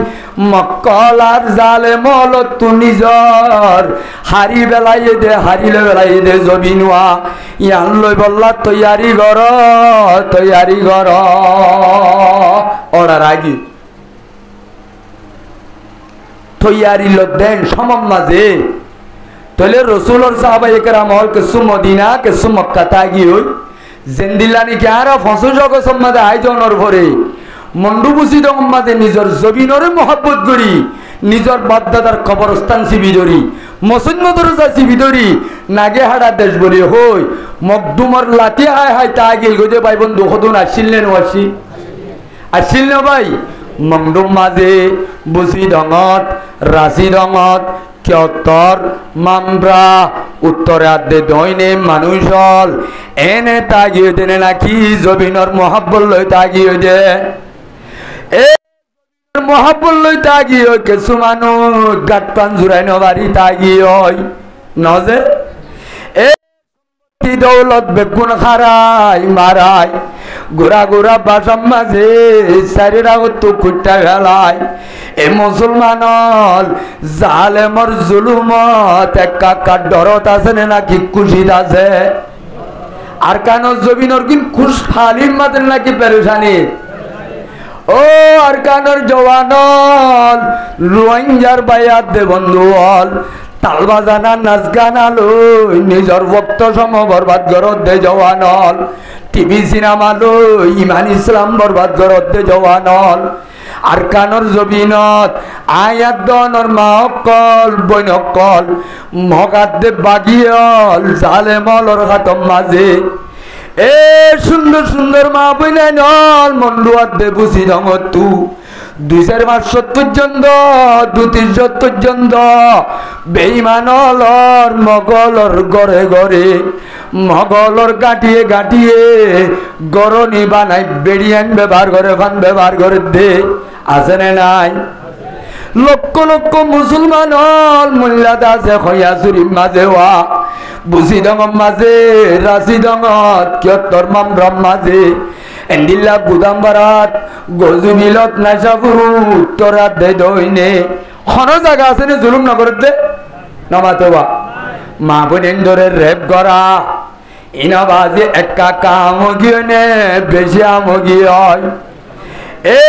মক্কলার জালে মল তু নিজর হারিলে বেলাই দে জবিনুয়া ইয়ান লই বললা তৈয়ারি কর অর্ডার আগি তৈয়ারি লোক দেন সমম মাঝে তাহলে রসুলর সাহাবায়ে কেরাম হল কিছু মদিনা কিছু মক্কা তাগি হই জেন্দিল্লানি কে আর ফসুজক সম্মাদে আয়োজনের ভরে মন্ডুবুসি দম্মাদে নিজের জবিনরে মহব্বত করি নিজের বাপদাদার কবরস্থান সিবি ধরি মসজিদ সিবি ধরি নাগে হাড়া দেশ বলি হই মকদুমর লাতি হায় তা গিল গদে ভাই বন্ধু হদুন আসিল না ভাই মকদুম মাঝে বুসি ডঙত রাশি ডঙত কিয়তর মামরা উত্তরে আদে দইনে মানুষ হল এনে তাগিয়ে দেনে নাকি জবিনর মহাব্বল লই তাগিয়ে দে এ মহাব্বল লই তাগিয়ে কিছু মানুষ গাট পান জুড়াই নবারি তাগিয়ে নজে এ দৌলত বেগুন খারাই মারাই গোরা গোরা বাসার মাঝে চারিরা তো খুঁটটা ফেলায় এ মুসলমানল জালেমর জুলুমত একা ডরত আছে নাকি খুশিত আছে আর কান জমিনর কিন খুশহালির মাঝে নাকি পেরেশানি ও আর কানর জওয়ানল রোহিঙ্গার বায়াত দে বন্ধুল তাল বাজানা নাচ গান লই নিজর ভক্ত সম বরবাদ করত দে জওয়ানল টিভি সিনেমা লই ইমান ইসলাম বরবাদ করত দে জওয়ানল আর কানর জমিনত আয়াত দনর মা অকল বইন অকল মগাত দে বাগিয়ল জালেমলর হাতম মাঝে এ সুন্দর সুন্দর মা বইনে নল মন্ডুয়াত দে বুঝি রঙতু 2-4 মাস 70 জন 2-3 জন বেঈমানলর মগলর ঘরে ঘরে মগলর গাটিয়ে গাটিয়ে গরনি বানাই বেড়িয়ান ব্যবহার করে ফান ব্যবহার করে দে আছে না নাই লক্ষ লক্ষ মুসলমান হল মোল্লাদ আছে খয়া চুরির মাঝে ওয়া বুঝি ডঙর মাঝে রাশি ডঙত কিয়ত্তর মামরম মাঝে এন্ডিল্লা গুদামবারাত গজুবিলত নাইসাফুরু উত্তরাত দে দইনে হন জায়গা আছে নে জুলুম নগরত দে নামাতে বা মা বোনেন ধরে রেপ করা ইনা বাজে একা কাম গিয়ে নে বেশি আম গিয়ে হয় এ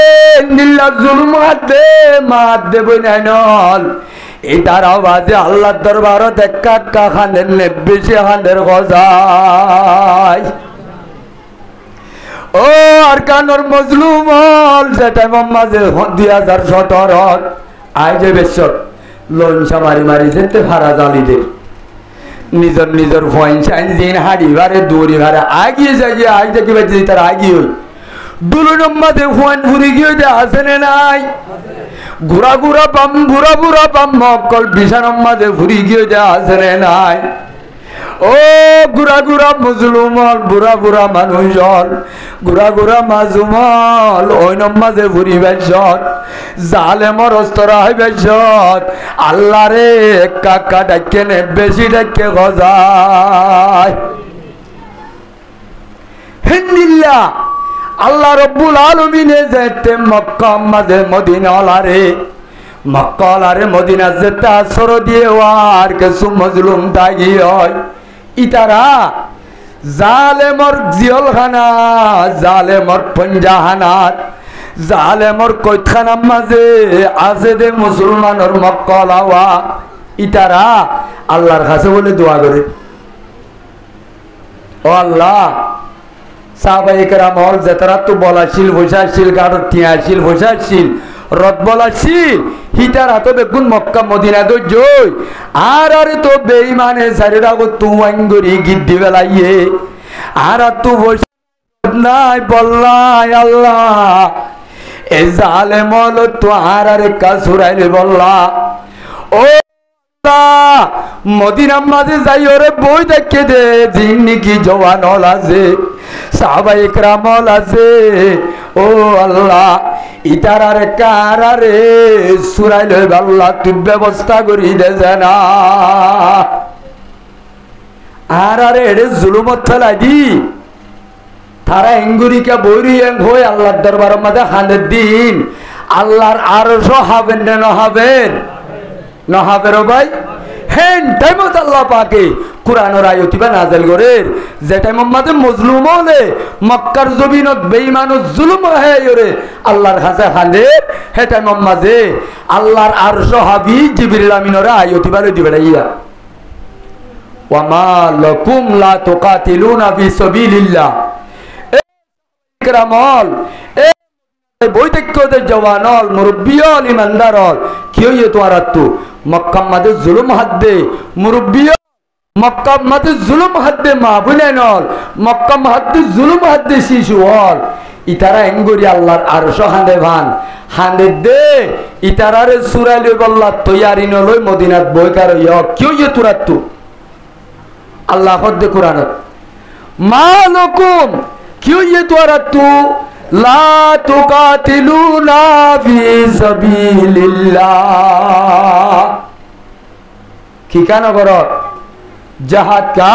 নিল্লা জুলুম হাতে মাত দেব নল এই তারাও বাজে আল্লাহর দরবারত একা খানের নে বেশি খানের গজায় ও আর কানর মজলুম যেটা মাঝে 2017 আই যে বেশত লঞ্চা মারি মারি যেতে ভাড়া জালিদের নিজের নিজের ভয়েন সাইন দিন হাড়ি ভারে দৌড়ি ভারে আগিয়ে যাই আই দেখি বাজে তার আগিয়ে হই দুলুন মাঝে ভয়েন ফুরি গিয়ে আছে না নাই ঘুরা ঘুরা পাম মকল বিছানার মাঝে ফুরি গিয়ে আছে না নাই ও গুড়া গুড়া মুসলমান বুড়া বুড়া মানুষজন গুড়া গুড়া মাজুমল ওই নমাজে ভুরি বেশত জালেমর অস্তরা হয় বেশত আল্লাহ রে কাকা ডাকে নে বেশি ডাকে গজায় হিন্দিল্লা আল্লাহ রব্বুল আলামিনে যেতে মক্কা মাঝে মদিনা আলারে মক্কা আলারে মদিনা যেতে আসর দিয়ে আর কিছু মজলুম দাগি হয় ইতারা জালেমর জিয়লখানা জালেমর পঞ্জাহানাত জালেমর কৈতখানার মাঝে আছে দে মুসলমানের মক্কলাওয়া ইতারা আল্লাহর কাছে বলে দোয়া করে ও আল্লাহ সাহাবায়ে কেরাম হল যেতারা তো বলাশীল বসাশীল গাড়র টিয়াশীল বসাশীল রদ বলাশীল হিটার হাতে বেগুন মক্কা মদিনা তো জয় আর আরে তো বেঈমানে সারিরা গো তু আঙ্গুরি গিদ্দি বেলাইয়ে আর তো বসে নাই বল্লাই আল্লাহ এ জালেম হলো তো আর আরে কাসুরাইলে বল্লা ও মদিনার মাঝে যাই ওরে বই দেখে দে জিন্নি কি জওয়ান হল আছে সাহাবায়ে কেরাম হল আছে ও আল্লাহ ইতারারে কারারে সুরাইল আল্লাহ তুই ব্যবস্থা করি দে না আর আরে এড়ে জুলুমত ফেলাই দি তারা এঙ্গুরিকে বৈরি হয়ে আল্লাহর দরবারের মাঝে হানের দিন আল্লাহর আরশ হবেন না নহবেন নহবের ভাই হেন টাইমত আল্লাহ পাকে কুরআনের আয়াতিবা নাযিল করেন যে টাইমের মধ্যে মজলুম হলে মক্কার জমিনত বেঈমানত জুলুম হয় রে আল্লাহর কাছে হাজির হে টাইমের মধ্যে আল্লাহর আরশ হাবি জিবরিল আমিনরে আয়াতিবা দিবেড়াইয়া ওয়া মা লাকুম লা তুকাতিলুনা ফি সাবিলিল্লাহ ইকরামল বৈতক্যদের জওয়ানল মুরব্বিয়ল ইমানদারল কি হইয়ে তো আরাত্তু মক্কা মাদে জুলুম হাদ্দে মুরব্বিয় মক্কা মাদে জুলুম হাদ্দে মা বুনেনল মক্কা মাদে জুলুম হাদ্দে শিশু হল ইতারা এঙ্গুরি আল্লাহর আরশ হান্দে ভান হান্দে দে ইতারারে সুরাইলে বল্লা তৈয়ারি নলই মদিনাত বইকার ইয় কি হইয়ে তুরাত্তু আল্লাহ হদ্দে কুরআনত মালকুম কি হইয়ে তো আরাত্তু লা তুকাতিলুনা ফি সাবিলিল্লাহ কি কা নগরত জাহাদ কা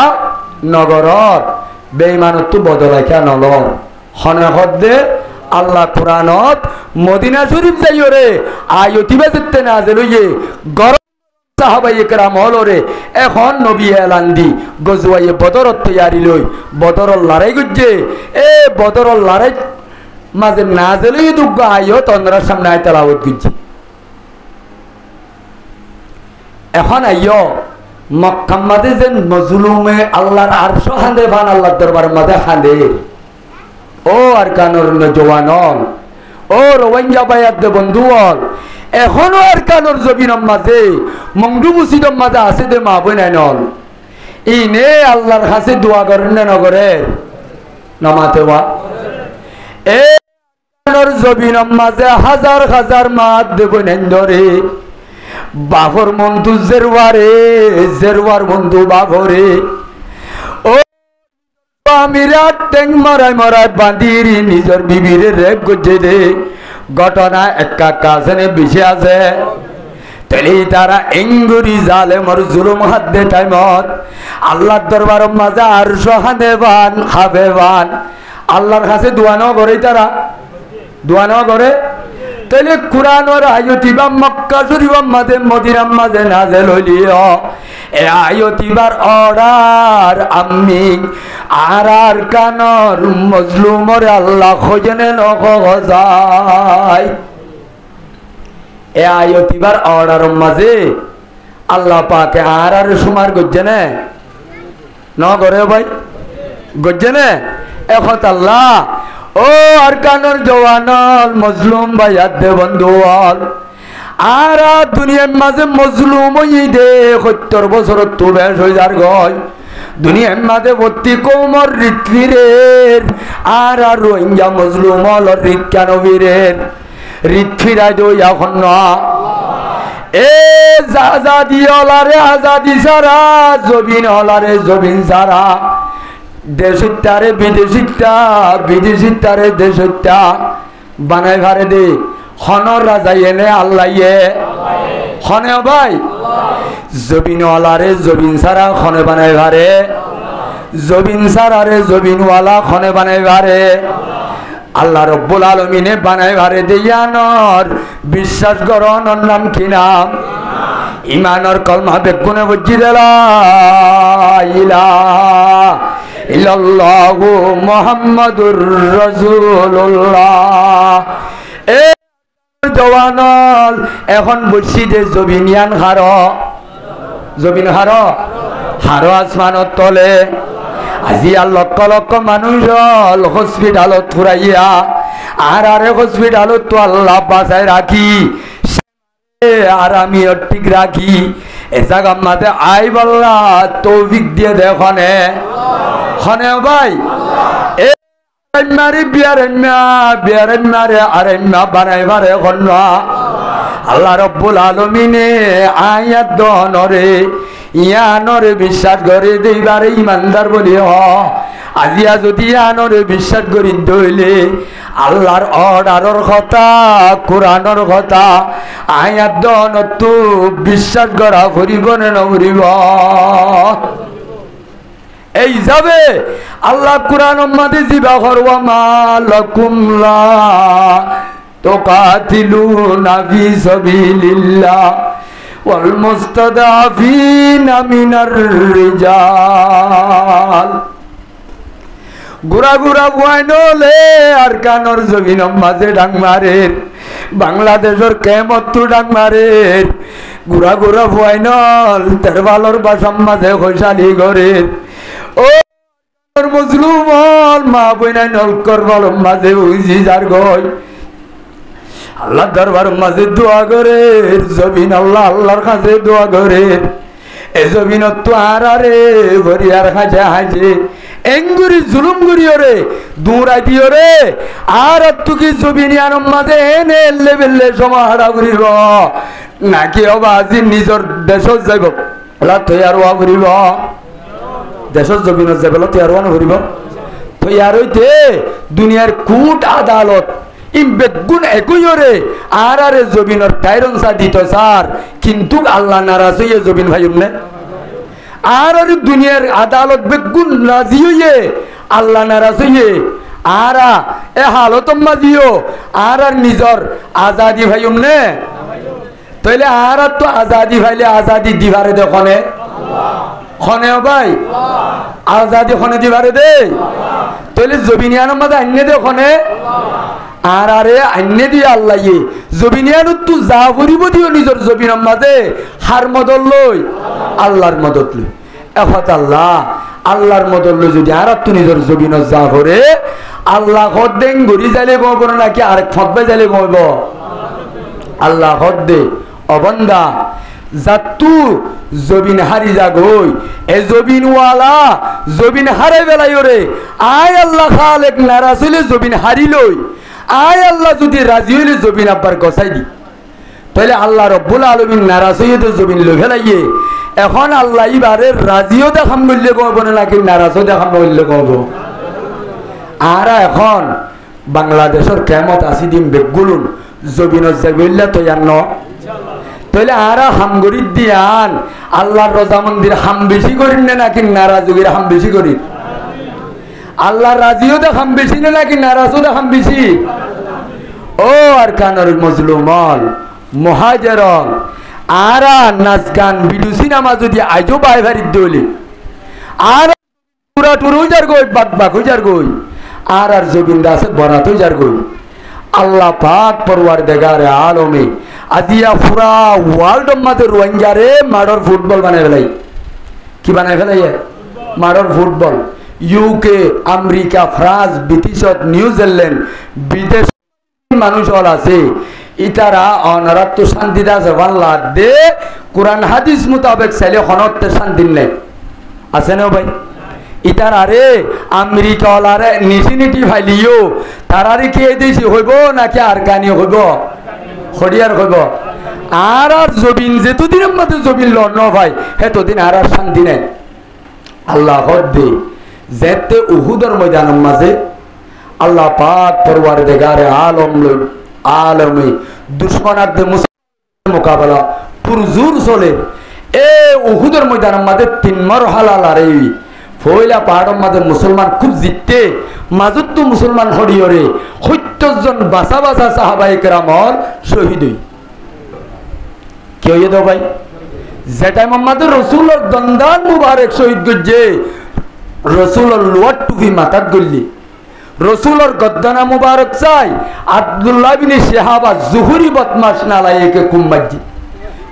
নগরত বেঈমানত তো বদলাই কা নলর হনে হদ্দে আল্লাহ কোরআনত মদিনা শরীফ যাইও রে আয়তিবা যেতে না জেলইয়ে গরম সাহাবাই একরাম হলরে এখন নবী এলান দি গজওয়ায়ে বদরত তৈয়ারি লই বদরর লড়াই গুজে এ বদরর লড়াই মাঝে না জেলই দুগ্গ আইও তন্দ্রার সামনে আয় তেলাওয়াত গুজে এখন আইও মক্কার মাঝে যে মজলুমে আল্লাহর আরশ হাঁদে ভান আল্লাহর দরবারের মাঝে হাঁদে ও আর কানোর জওয়ানল ও রোহিঙ্গা বায়াত দে বন্ধুল এখনো আর কানোর জবিনম মাঝে মংডু মুসিদম মাঝে আছে দে মা বই নাই নল ইনে আল্লাহর কাছে দোয়া করেন না নগরে নামাতে ওয়া এ কানোর জবিনম মাঝে হাজার হাজার মাত দেব নেন ধরে বাফর বন্ধু জেরওয়ার বন্ধু বাফরে ও আমিরাত টেং মরাই বাঁধিরি নিজের বিবিরে রেপ করছে দে ঘটনা একা কাছে বেশি আছে তেলি তারা এঙ্গুরি জালে মর জুলুম হাত দে টাইমত আল্লাহর দরবার মাঝে আর সহাদে বান খাবে বান আল্লাহর কাছে দোয়ানো করে তারা দোয়ানো করে তাহলে কুরআনের আয়াতিবা মক্কা শরীফের মাঝে মদিনার মাঝে নাযিল হইলিও এ আয়াতিবার অর্ডার আমি আর কানর মজলুমরে আল্লাহ খোঁজনে নখজাই এ আয়াতিবার অর্ডার মাঝে আল্লাহ পাকে আর সুমার গজ্জেনে ন করে ভাই গজ্জেনে এখন আল্লাহ ও আর কানোর জওয়ানল মজলুম ভাইয়াত দে বন্ধুল আর দুনিয়ার মাঝে মজলুম হই দে ৭০ বছর তো বেশ হয়ে যার গয় দুনিয়ার মাঝে ভর্তি কোমর ঋত্বিরের আর রোহিঙ্গা মজলুম হল ঋত্যানবীরের ঋত্বিরাই দই এখন না এ আজাদি হলারে আজাদি সারা জবিন হলারে জবিন সারা দেশিতারে বিদেশিতারে দেশিতা বানাই ভারে দে হনর রাজা এনে আল্লাহ হনে ভাই জবিন ওয়ালারে জবিন সারা খনে বানাই ভারে জবিন সারারে জবিনওয়ালা খনে বানাই ভারে আল্লাহ রব্বুল আলামিনে বানাই ভারে দেয়ানর বিশ্বাস করনর নাম কি নাম ইমানর কলমা বেগুনে বুঝি দেলা ইলাহা ইল্লাল্লাহু মুহাম্মাদুর রাসূলুল্লাহ এ জওয়ানল এখন বসি দে জবিনিয়ান জবিন হার আসমানত তলে আজি আর লক্ষ লক্ষ মানুষ হসপিটালত ফুরাইয়া আর হসপিটালত তো আল্লাহ বাঁচায় রাখি আর আমি ঠিক রাখি এসা গাম্মাতে আই বল্লা তৌফিক দিয়ে দেখনে খনে ভাই এ মারি বিয়ারে আরেম্মা বানাই মারে খন্না আল্লাহ রব্বুল আলামিনে আয়াত দনরে ইয়ানরে বিশ্বাস করে দেইবারে ইমানদার বলি হ আজিয়া যদি ইয়ানরে বিশ্বাস করি দইলে আল্লাহর অর্ডারের কথা কোরআনের কথা আয়াত দনত বিশ্বাস করা করিব না নকরিব এই যাবে আল্লাহ কুরআন মাঝে জিবা করওয়া মালাকুম লা তুকাতিলুনা ফি সাবিলিল্লাহ ওয়াল মুস্তাদাফিনা মিনার রিজাল গুরা গুরা বয়নলে আর কানোর জমিন মাঝে ডাং মারে বাংলাদেশের কেমত ডাং মারে গুরা গুরা বয়নল তেরবালর বাসাম মাঝে খৈশালি করে ও মজলুম মা বইনা নলকর বলম মাঝে উজি যার গয় আল্লাহ দরবার মাঝে দোয়া করে জমিন আল্লাহর কাছে দোয়া করে এ জমিন তো আরে ভরিয়ার খাজা হাজে এঙ্গুরি জুলুম গুরিও রে দূরাই দিও রে আর তুকি জবিনিয়ান মাঝে এনে লেবেলে সমাহারা করিব নাকি হবা আজি নিজের দেশত যাইব তৈয়ার হওয়া করিব দেশত জমিনত যাইব তৈয়ার হওয়া নকরিব তৈয়ার হইতে দুনিয়ার কুট আদালত বেগুন একইরে আর জবিনের টাইরনসা দিত স্যার কিন্তু আল্লাহ নারাজ হইয়ে জবিন ভাই আর দুনিয়ার আদালত বেগুন রাজি হইয়ে আল্লাহ নারাজ হইয়ে আরা এ হালতম মাজিও আর নিজর আজাদি ভাই নে তাইলে আর তো আজাদি ভাইলে আজাদি দিবারে দেখনে খনে ভাই আজাদি খনে দিবারে দে তাইলে জবিনিয়ানোর মাঝে আইনে দেখনে আর আরে আইনে দিয়ে আল্লাহ জবিনিয়ানো তো যা করিব দিও নিজের জবিনের মাঝে হার মদত লই আল্লাহর মদত লই এফত আল্লাহ আল্লাহর মদত লই যদি আর তো নিজের জবিনত যা করে আল্লাহ হদ্দেন গড়ি যাইলে গব নাকি আরেক ফতবে যাইলে গব আল্লাহ হদ্দে অবন্দা জাতু জবিন হারি যাগই এ জবিন ওয়ালা জবিন হারে বেলাই রে আয় আল্লাহ খালেক নারাজ হইলে জবিন হারি লই আয় আল্লাহ যদি রাজি হইলে জবিন আব্বার গছাই দি তাহলে আল্লাহ রব্বুল আলামিন নারাজ হইয়ে তো জবিন লই ফেলাইয়ে এখন আল্লাহ ইবারে রাজিও দেখাম বললে কব না নাকি নারাজও দেখাম বললে কব আর এখন বাংলাদেশের কেমত আসি দিন বেগুলুন জবিনত যাইবইল্লা তো জান তাহলে আরা হামগরির দিয়ান আল্লাহর রজা মন্দির হাম বেশি করিন না নাকি নারাজগির হাম বেশি করিন আল্লাহ রাজিও দেখাম বেশি না নাকি নারাজও দেখাম বেশি ও আর কানর মজলুমল মহাজেরল আরা নাচ গান ভিডিও সিনেমা যদি আজও বাই ভারিত দলি আর পুরা টুর হয়ে যার গই বাক বাক হয়ে যার গই আর জবিন্দা আছে বরাত হয়ে যার গই আল্লাহ পাক পরওয়ারদিগারে আলমে আজিয়া পুরা ওয়ার্ল্ড মধ্যে রোহিঙ্গারে মার্ডার ফুটবল বানায় ফেলাই কি বানায় ফেলাই murder football UK America France ব্রিটিশত নিউজিল্যান্ড বিদেশ মানুষ হল আছে ইতারা অনারাত্ম শান্তি আছে আল্লাহ দে কোরআন হাদিস মোতাবেক চাইলে হনতে শান্তি নেই আছে না ভাই ইতার আরে আমেরিকা ওলারে নিচিনিটি ফাইলিও তারারে কি দেশি হইব নাকি আর কানি হইব হরিয়ার হইব আর জবিন যেতদিনের মধ্যে জবিন লড়ন ভাই হেতদিন আর শান্তি নেই আল্লাহ হদ্দে যেতে উহুদের ময়দানের মাঝে আল্লাহ পাক পরওয়ারদিগারে আলমে দুশমনারদের মুসলমানের মোকাবেলা পুরজোর চলে এ উহুদের ময়দানের মাঝে 3 মারহালা লড়াই ফয়লা পাহাড়ের মাঝে মুসলমান খুব জিততে মাজুত তো মুসলমান হরিয়রে 70 জন বাসা বাসা সাহাবায়ে কেরামল শহীদ হই কি হইয়ে দাও ভাই যেটা মোহাম্মদ রাসূলের দন্দান মুবারক শহীদ গজ্জে রাসূলের লোয়ার টুপি মাথাত গল্লি রাসূলের গদ্দানা মুবারক চাই আব্দুল্লাহ বিন শিহাবা জুহুরি বদমাশ নালায়েকে কুম্মাজি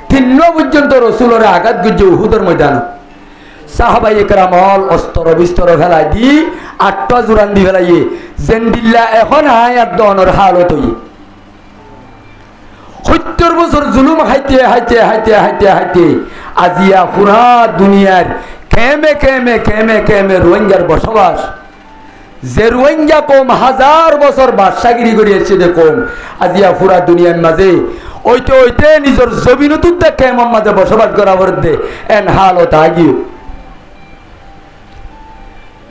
3 পর্যন্ত রাসূলের আঘাত গজ্জে উহুদের ময়দানে সাহাবায়ে কেরামল অস্ত্র বিস্তর ফেলাই দি 8টা জোরান দি ফেলাইয়ে জেন্দিল্লা এখন আয়াত দনর হালত হই 70 বছর জুলুম হাইতে হাইতে হাইতে হাইতে হাইতে আজিয়া পুরা দুনিয়ার কেমে কেমে কেমে কেমে রোহিঙ্গার বসবাস যে রোহিঙ্গা কম 1000 বছর বাদশাগিরি করিয়েছে দেখুন আজিয়া পুরা দুনিয়ার মাঝে ওইতে ওইতে নিজের জমিনতুত দেখে মাঝে বসবাস করা বর্দে এন হালত আগিও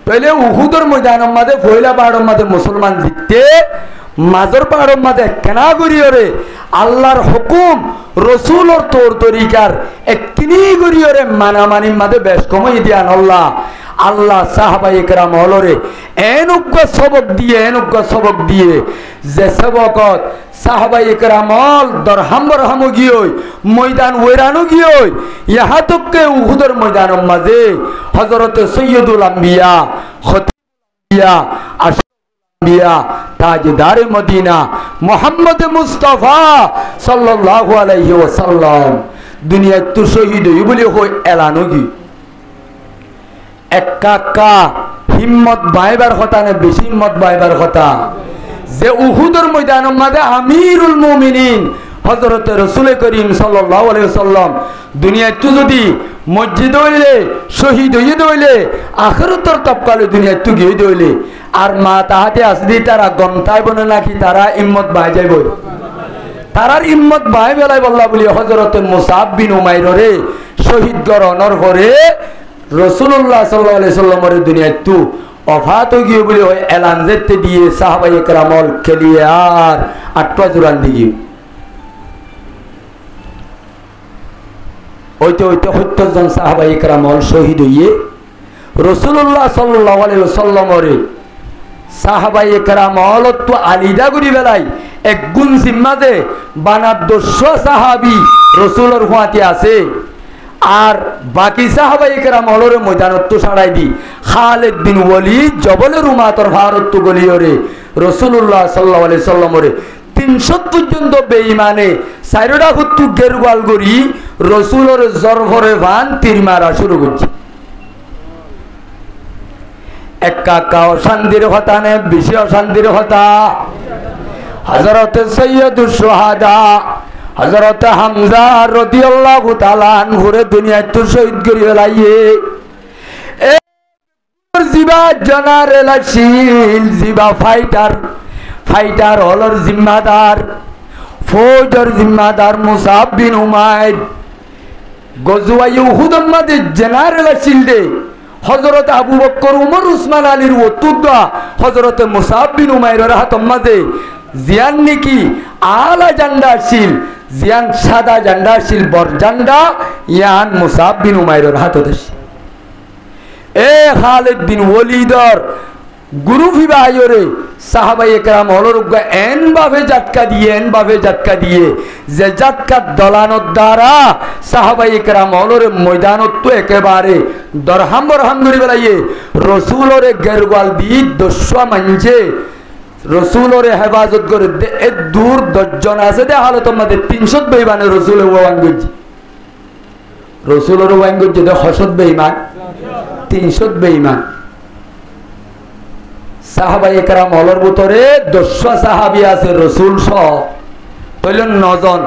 पहले उहुदर मैदान मध्य फैला पहाड़ मध्य मुसलमान जितते মাজর পাহাড়ের মাঝে কেনা করিয়রে আল্লাহর হুকুম রসুল और तौर तरीकार এককিনি করিয়রে মানামানি মাঝে বেশ কমাই দিয়ান আল্লাহ আল্লাহ সাহাবায়ে কেরাম হলরে এনুগ্য সবক দিয়ে যে সবকত সাহাবায়ে কেরাম দরহাম বরহাম গিয়ই ময়দান ওইরানো গিয়ই ইহা তককে উহুদের ময়দানের মাঝে হযরত সৈয়দুল আম্বিয়া খতিয়া ताजदार मदीना मोहम्मद मुस्तफा सल्लल्लाहु अलैहि वसल्लम दुनिया तो शहीद हुई बोले हो ऐलान होगी एकाका हिम्मत बायबार होता ने बेशी हिम्मत बायबार होता जे उहुदर मैदान मध्य आमीरुल मोमिनीन हजरत रसूल करीम सल्लल्लाहु अलैहि वसल्लम दुनिया तो जदि मस्जिद हইলে শহীদ হইয়ে দইলে আখিরাতের তপকালে দুনিয়া তো গিয়ে দইলে আর মা তাহাতে আসদি তারা গন্তায় বনে নাকি তারা ইম্মত বাই যাইব তারার ইম্মত বাই বেলায় বল্লা বলি হযরত মুসাব বিন উমাইরে শহীদ গরণর করে রাসূলুল্লাহ সাল্লাল্লাহু আলাইহি সাল্লামের দুনিয়া তো ওফাত গিয়ে বলি হয় এলান যেতে দিয়ে সাহাবায়ে কেরামল খেলিয়ার আটটা জোরান দিগি ওইতে ওইতে 70 জন সাহাবায়ে কেরাম শহীদ হইয়ে রাসূলুল্লাহ সাল্লাল্লাহু আলাইহি ওয়াসাল্লামের সাহাবাই একরাম অলত্ব আলিদা করি বেলাই এক গুণ জিম্মাতে বানার 200 সাহাবি রসুলের হুয়াতে আছে আর বাকি সাহাবাই একরাম অলরে ময়দানত্ব ছাড়াই দি খালিদ বিন ওয়ালিদ জবলের উমাতর ভারত গলিয়রে রাসূলুল্লাহ সাল্লাল্লাহু আলাইহি সাল্লামরে 300 পর্যন্ত বেঈমানে সাইরোডা হুত্তু গেরওয়াল গরি রসুলের জরফরে ভান তীর মারা শুরু করছে একা অশান্তির কথা নে বেশি অশান্তির কথা হযরত সৈয়দুশ শুহাদা হযরত হামজা রাদিয়াল্লাহু তাআলা আনহুরে দুনিয়ায় তো শহীদ করে লাইয়ে এ জিবা জেনারেল আসিল জিবা ফাইটার হলর জিম্মাদার ফৌজর জিম্মাদার মুসাব বিন উমাইর গজওয়া উহুদের মধ্যে জেনারেল আসিল দে হযরত আবু বকর উমর উসমান আলীর ওতুদা হযরত মুসাব বিন উমাইরের হাতের মাঝে জিয়ান নাকি আলা জান্ডা ছিল জিয়ান সাদা জান্ডা ছিল বর জান্ডা ইয়ান মুসাব বিন উমাইরের হাতে দেশে এ খালিদ বিন ওয়ালিদর গুরু ফিবায়রে সাহাবায়ে কেরাম হলরুগা এন ভাবে জাটকা দিয়ে যে জাটকা দলানোর দ্বারা সাহাবায়ে কেরাম হলরে ময়দানত তো একেবারে দরহাম বরহাম করে বেলাইয়ে রসুলরে গেরওয়াল দি দস্যা মানছে রসুলরে হেফাজত করে এ দূর 10 জন আছে দে হালত আমাদের 300 বেঈমান রসুল ওয়াঙ্গজি রসুলরে ওয়াঙ্গজি দে হসদ বেঈমান 300 বেঈমান সাহাবায়ে কেরাম হলর ভিতরে 200 সাহাবী আছে রসুল সহ হইলেন 9 জন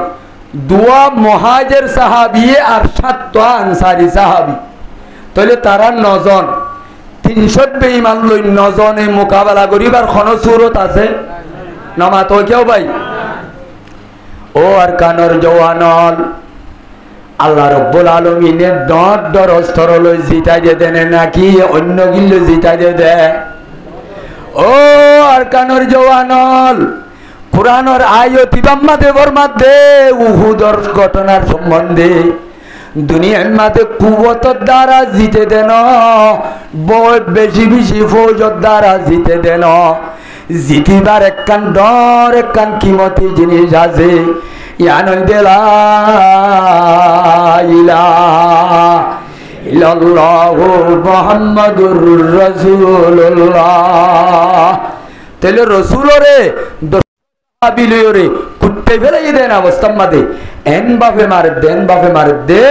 2 মুহাজির সাহাবী আর 7 আনসারী সাহাবী তাহলে তারা 9 জন 300 বেঈমান লই 9 জনে মোকাবেলা করিবার কোন সুরত আছে নামা তো কেউ ভাই ও আর কানর জওয়ানল আল্লাহ রাব্বুল আলামিনের দর অস্তর লই জিতা দে দেন নাকি অন্য গিল্ল জিতা দে ও আর কানর জওয়ানল কুরআনের আয়াতি বাম্মাতে বরমাতে উহুদর ঘটনার সম্বন্ধে দুনিয়ার মাঝে কুওয়াতর দ্বারা জিতে দেন বেশি ফৌজর দ্বারা জিতে দেন জিতিবার একখান ডর একখান কিমতি জিনিস আছে ইয়ানই দেলা ইলাহা ইল্লাল্লাহু মুহাম্মাদুর রাসূলুল্লাহ তাহলে রসুলরে বিলিয়রে কুত্তে ফেলাই দেন অবস্থার মাঝে এন বাপে মারে দে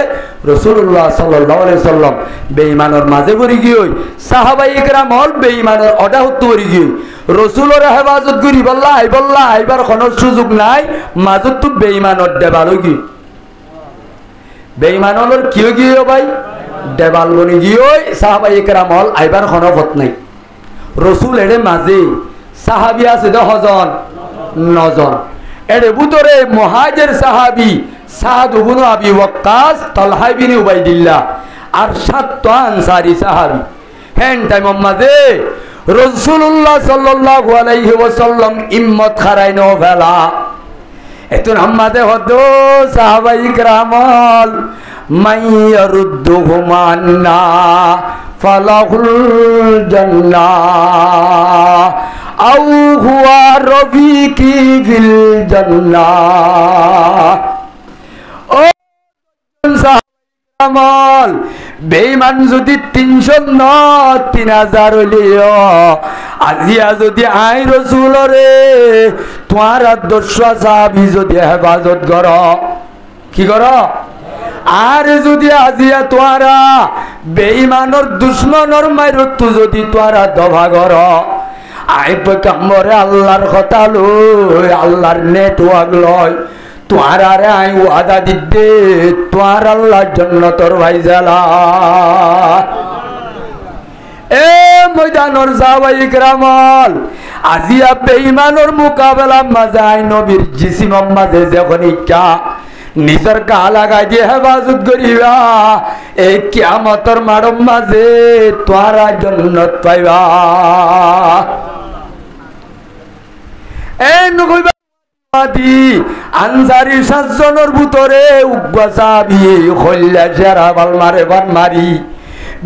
রাসূলুল্লাহ সাল্লাল্লাহু আলাইহি সাল্লাম বেঈমানের মাঝে পড়ি গিয়ে সাহাবায়ে কেরাম হল বেঈমানের অডা হতে পড়ি গিয়ে রাসূলের হেফাজত করি বললা আইবার কোনো সুযোগ নাই মাঝত তো বেঈমানের দেবাল গি বেঈমানের কি গিয়ে ভাই দেবাল বনি গিয়ে সাহাবায়ে কেরাম হল আইবার কোনো পথ নাই রাসূল এর মাঝে সাহাবী আছে 10 জন 9 জন এর ভিতরে মুহাজির সাহাবী সাদ ইবনে আবি ওয়াক্কাস তালহা ইবনে উবাইদিল্লাহ আর 7 আনসারী সাহাবী হেন টাইম মাঝে রাসূলুল্লাহ সাল্লাল্লাহু আলাইহি ওয়াসাল্লাম ইম্মত খারাইনো ফেলা এতন আমাদে হতো সাহাবায়ে কেরামল মাইয়ারুদ্দুহুমান্না ফালাহুল জান্নাহ আও হুয়া রফিকি ফিল জান্নাহ ও সাহাবাল বেঈমান যদি 300 ন 3000 হইলিও আজিয়া যদি আই রাসূলরে তোমার 200 সাহাবী যদি হেফাজত কর কি কর আর যদি আজিয়া তোরা বেঈমানের দুশমনের মাইরত যদি তোরা দভা কর আই পয়গম্বরে আল্লাহর কথা লই আল্লাহর নেটওয়ার্ক লয় তোরা রে আই ওয়াদা দিতে তোর আল্লাহর জান্নাতের ভাইজালা এ ময়দানর সাহাবায়ে কেরামল আজিয়া বেঈমানের মোকাবেলা মাজাই নবীর জিসিম মাঝে যখন ইচ্ছা নিজের গা লাগাই দিয়ে হেফাজত করিবা এই কিয়ামতের মাড়ম মাঝে তোরা জান্নাত পাইবা এই নকইবা আনসারী 7 জনের ভিতরে উগ্র সাহাবী খল্লা সেরা বাল মারি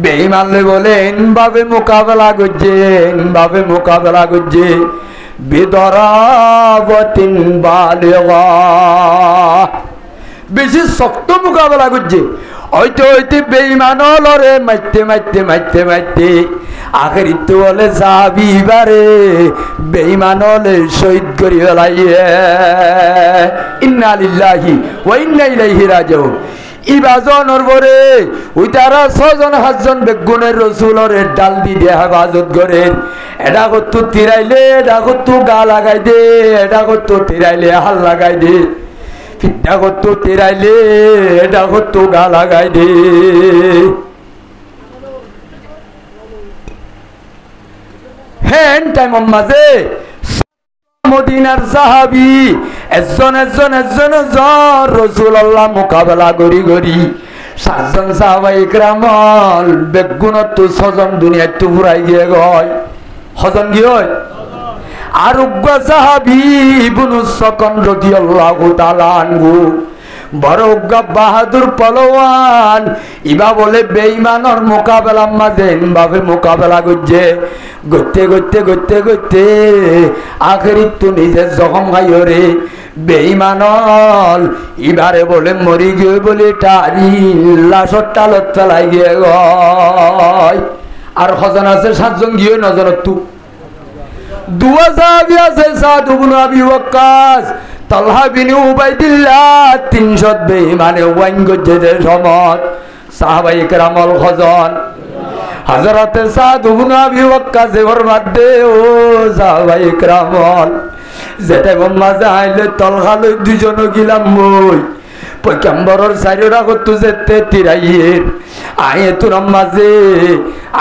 বেঈমান বলেন ভাবে মোকাবেলা করছে বিদরাবতিন বালিগা, বেশি শক্ত মোকাবেলা করছে। হইতে বেঈমান লরে মারতে আখেরিতে বলে যাবি বারে বেঈমান শহীদ করি ফেলাইয়ে। ইন্না লিল্লাহি ওয়া ইন্না ইলাইহি রাজিউন। ইবাজনের পরে ওই তারা 6 জন 7 জন বেগুনের রসুলরে ডাল দিয়ে হেফাজত করেন। এটা করতো তিরাইলে, এটা করতো গা লাগাই দে, এটা করতো তিরাইলে হাল লাগাই দে, ফিটা করতো তিরাইলে এটা করতো গা লাগাই দে। হ্যাঁ টাইম মাঝে মদিনার সাহাবী একজন রাসূলুল্লাহ মোকাবেলা করি 7 জন সাহাবায়ে কেরামল বেগুনত 6 জন দুনিয়ায় তো ফুরাই গিয়ে গয়। হজন কি হয় আর উগ্র সাহাবী ইবনু সকন রাদিয়াল্লাহু তাআলা আনহু বড় উগ্র বাহাদুর পলোয়ান। ইবা বলে বেঈমানের মোকাবেলা মাঝে ভাবে মোকাবেলা করতে আখেরি তো নিজে জখম খাইরে বেঈমানল ইবারে বলে মরি গিয়ে বলে টারি লাশর টালত ফেলাই গিয়ে গয়। আর হজন আছে 7 জন গিয়ে নজরত তু দুয়া সাহাবী আছে সাদ ইবনে আবি ওয়াক্কাস, তালহা বিন উবাইদিল্লাহ, 300 বেঈমানে ওয়াইন গজে সমত সাহাবায়ে কেরামল খজন হযরতে সাদ ইবনে আবি ওয়াক্কাস এর মধ্যে ও সাহাবায়ে কেরামল যেটা মাঝে আইলে তলহা লই 2 জন গিলাম মই পয়গম্বরের সাইরা করতে যেতে তিরাইয়ের আয়ে তোর মাঝে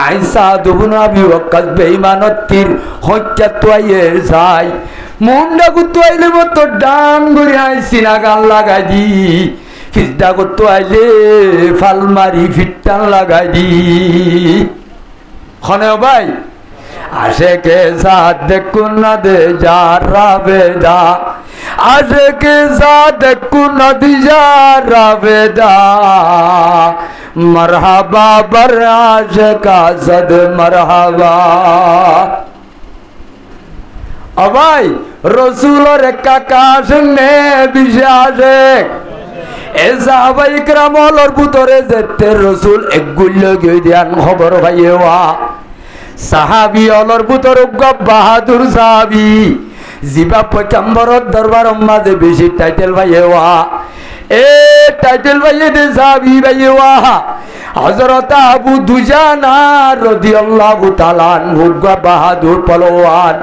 আই সাদ ইবনে আবি ওয়াক্কাস বেঈমানত তীর হত্যা তোয়ে যায় মুন্ডা গুতো আইলে মতো ডান গড়ি আই সিনা গান লাগাই দি, ফিজদা গুতো আইলে ফালমারি ফিটটান লাগাই দি। খনে ভাই আশেকে সাথ দেখুন না দে যারা বেদা, আশেকে সাথ দেখুন না দি যারা বেদা, মরহাবা বার আশেকা সদ মরহাবা। ভাই রসুলের কাকা শুনে বিশ্বাসে এ সাহাবায়ে কেরামলের ভিতরে যেতে রসুল একগুল্য গিয়ে দিয়ান খবর ভাইয়া সাহাবী অলর ভিতর বাহাদুর সাহাবী জিবা পয়গম্বরের দরবার মাঝে বেশি টাইটেল ভাইয়া এ টাইটেল ভাইয়ে দে সাহাবী ভাইয়া হযরত আবু দুজানা রাদিয়াল্লাহু তাআলা আনহু বাহাদুর পলোয়ান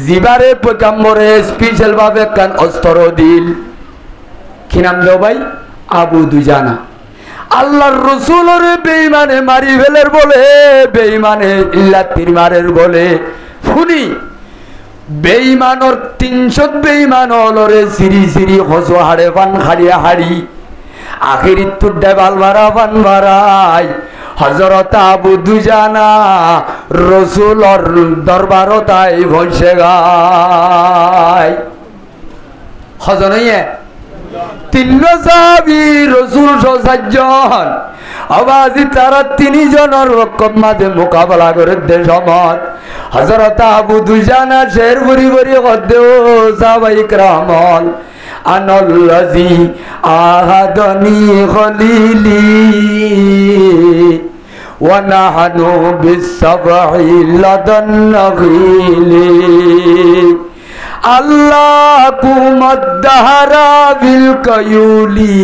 জিবারে পয়গম্বরে স্পেশাল ভাবে কান অস্ত্র দিল। কি নাম দাও ভাই? আবু দুজানা। আল্লাহর রাসূলের বেঈমানে মারি ফেলের বলে, বেঈমানে ইল্লাতির মারের বলে শুনি বেঈমানর 300 বেঈমান হলরে সিরি হজো হাড়ে পান খাড়িয়া হাড়ি আখেরি তো দেবাল মারা পান মারাই হযরত আবু দুজানা রাসূলের দরবারতাই বসে গায়। হজনইয়ে 3 সাহাবী রাসূল সজ্জন আওয়াজি তারা 3 জনের রকম মাঝে মোকাবেলা করে দেশমত হযরত আবু দুজানা শের ভরি কদ্দে সাহাবায়ে কেরামল আনাল্লাযী আহাদানি খলিলি ওয়া নাহনু বিসসাবহি লাদান নাগিলি আল্লাহ কুমদ্দাহারা বিল কায়ুলি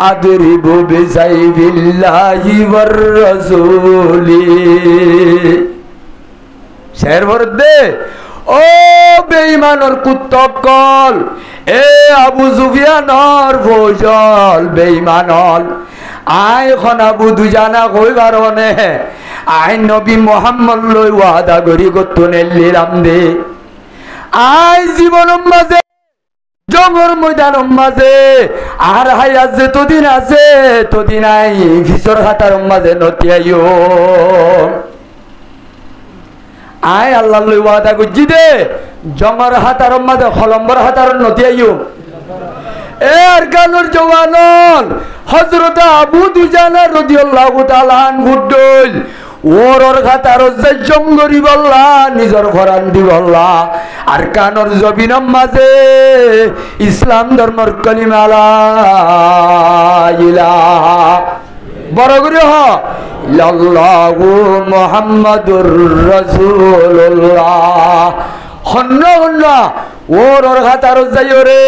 আদরিবু বিসাইবিল্লাহি ওয়ার রাসূলি। শের বর্দে ও বেঈমানর কুত্তকল এ আবু সুফিয়ানর ফৌজল বেঈমানল আয় খন আবু দুজানা কইবার মানে আই নবী মুহাম্মদ লই ওয়াদা করি কত নেলিরাম দে আই জীবন মাঝে জঙ্গর ময়দান মাঝে আর হায়াত যে তদিন আছে তদিন আই ভিসর খাতার মাঝে নতি আইও আয় আল্লাহ লই ওয়াদা করছি দে জঙ্গর হাতার মাঝে খলম্বর হাতার নতি আইও এর কানুর জওয়ানল হযরত আবু দুজানা রাদিয়াল্লাহু তাআলা আনহু দল ওর খাতার জঙ্গরি বল্লা নিজর ফরান দি বল্লা আর কানর জবিনম মাঝে ইসলাম ধর্মর কলিমা লা ইলাহা বড় করে হ ইল্লাল্লাহু মুহাম্মাদুর রাসূলুল্লাহ হন্ন হন্ন ওর খাতার যাইরে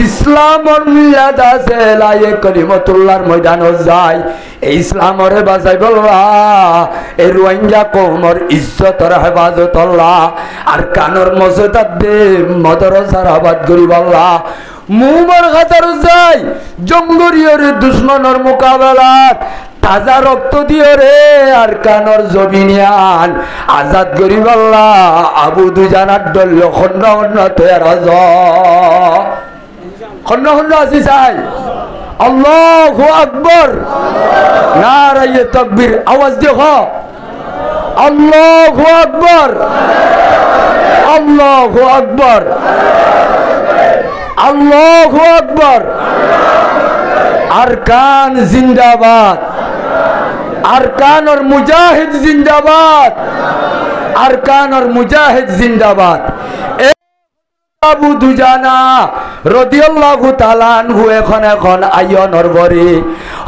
ইসলামর মিলাদ আছে লায়ে কলিমাতুল্লাহর ময়দান যায় এই ইসলামরে বাঁচাই বললা এই রোহিঙ্গা কওমর ইজ্জতর হেফাজত আল্লাহ আর কানর মসজিদ দে মাদ্রাসার আবাদ করি বললা মুমর খাতার যাই জঙ্গরিয়রে দুশমনের মোকাবেলাত তাজা রক্ত দিও রে আর কানর জমিনিয়ান আজাদ গরিব আল্লাহ আবু দুজানার দল খন্ড খন্ড তৈয়ার খন্ড খন্ড আছি চাই আল্লাহু আকবার নারায়ে তাকবীর আওয়াজ দেখো আল্লাহু আকবার আল্লাহু আকবার আল্লাহু আকবার আরকান জিন্দাবাদ আরকান और मुजाहिद जिंदाबाद अरकान और मुजाहिद जिंदाबाद আবু দুজানা রাদিয়াল্লাহু তাআলা আনহু এখন আয়নর বরে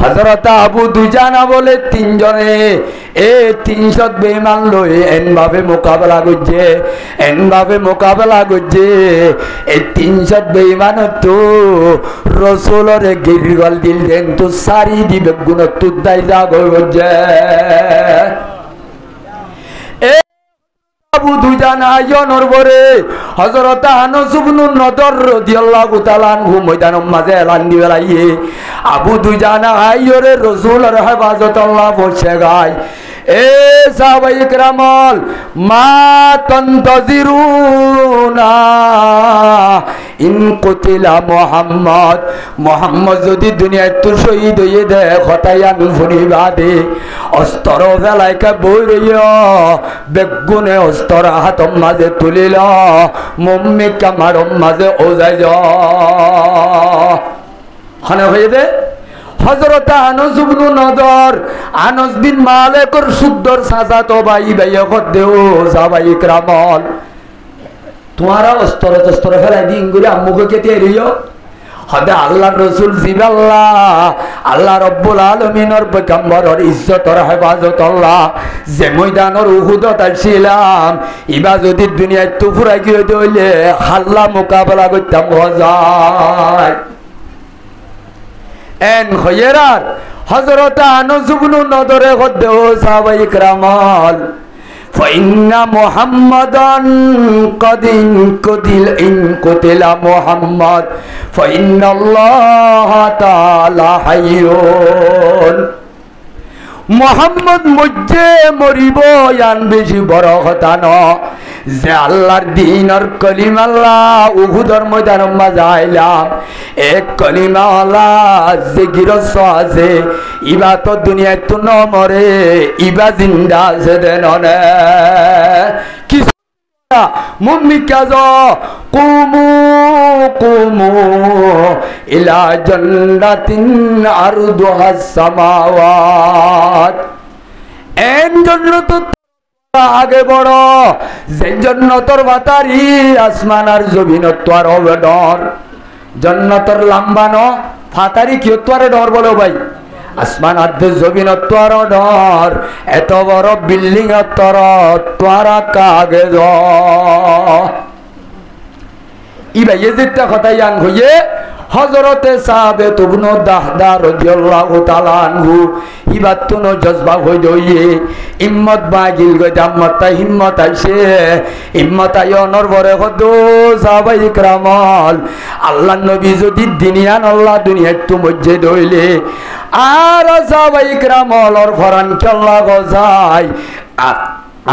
হযরত আবু দুজানা বলে তিনজনে এ 300 বেঈমান লই এনভাবে মোকাবেলা করছে এই 300 বেঈমান তো রাসূলের গিরগল দিল দেন তো সারি দিবে গুণ তো দাই যা গজে আবু দুজানা আয়নর বরে হযরত আনাস ইবনে নদর রাদিয়াল্লাহু তাআলা আনহু ময়দানের মাঝে এলান দিবেলাইয়ে আবু দুজানা আইয়রে রাসূলের হেফাজত আল্লাহ বসে গায় এ সাহাবায়ে কেরামল মা তানতাজিরুনা ইন কুতিলা মুহাম্মদ যদি দুনিয়ায় তো শহীদ হয়ে দে খতায়ান ফুনিবাদে অস্ত্র ফেলাইকা বই রইয়া বেগুনে অস্ত্র হাতম মাঝে তুলিল মম্মি কামারম মাঝে ওজাই যা হানে হয়ে দে হযরত আনাস ইবনে নদর আনাস বিন মালিকর সুদ্দর সাজাতো ভাই কদেও সাহাবায়ে কেরামল তোমারা অস্ত্র ফেলাই দিন করে আম্মুকে কেটে এরিও হদে আল্লাহর রাসূল জিবাল্লাহ আল্লাহ রাব্বুল আলামিনের পয়গম্বরের ইজ্জতর হেফাজত আল্লাহ যে ময়দানের উহুদত আইছিলাম ইবা যদি দুনিয়ায় তো ফুরাই গিয়ে হইলে হাল্লা মোকাবেলা করতাম যায় এন খয়রাত হযরত আনাস ইবনে নদরে কদেও সাহাবায়ে কেরামল فإن محمدا قد إن قتل محمد فإن الله تعالى حي মোহাম্মদ মজ্জে মরিব ইয়ান বেশি বড় কথা ন যে আল্লাহর দ্বীনের কলিমা আল্লাহ উহুদের ময়দানের মাঝে আইলাম এক কলিমা আল্লাহ যে গিরস আছে ইবা তো দুনিয়ায় তো ন মরে ইবা জিন্দা আছে দেন কি মুম্মি কাজ কুমু ইলা জান্নাতিন আরদুহাস সামাওয়াত এন জান্নাত আগে বড় যে জান্নাতের বাতারি আসমান আর জমিন তোর হবে ডর জান্নাতের লম্বানো ফাতারি কি তোরে ডর বলো ভাই আসমান আদে জমিন তোর ডর এত বড় বিল্ডিং তোর তোরা কাগে য ইবা যেটা কথা ইয়ান হইয়ে হযরতে সাহাবে ইবনে দাহদা রাদিয়াল্লাহু তাআলা আনহু ইবাতুনো জজবা হই দইয়ে হিম্মত বাগিল গো জাম্মতা হিম্মত আইছে হিম্মত আয়নর বরে হদো সাহাবায়ে কেরামল আল্লাহর নবী যদি দিনিয়ান আল্লাহ দুনিয়ায় তো মজ্জে দইলে আর সাহাবায়ে কেরামলর ফরান কেল্লা গজায়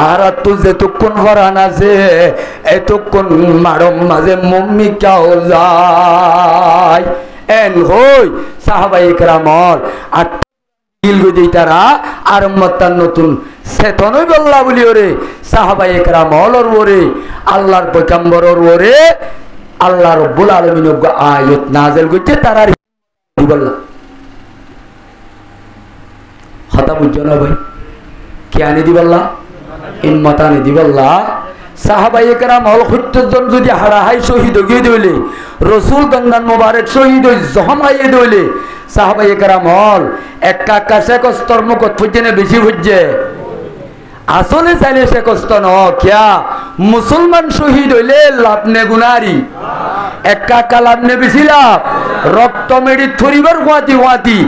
আর তো যেতক্ষণ ফরান আছে এতক্ষণ মারম মাঝে মম্মি কাও যায় এন হই সাহাবায়ে কেরামল আর তারা আরম্মতার নতুন চেতনই বল্লা বলি ওরে সাহাবায়ে কেরামলর ওরে আল্লাহর পয়গম্বরর ওরে আল্লাহ রব্বুল আলামিন আয়াত নাযিল করতে তারা দিবল্লা কথা বুঝছো না ভাই কি আনি দিবল্লা ইম্মতানি দিবল্লা সাহাবায়ে কেরাম হল 70 জন যদি হারাহাই শহীদ হয়ে দিলে রাসূল গঙ্গান মোবারক শহীদ হয়ে জহমাইয়ে দিলে সাহাবায়ে কেরাম হল একা কাছে কষ্টর মুখত ফুজনে বেশি ফুজে আসলে চাইলে সে কষ্ট ন কিয়া মুসলমান শহীদ হইলে লাভ নে গুনারি একা কালাম নে বেশি লাভ রক্ত মেডি থরিবার হুয়াতি হুয়াতি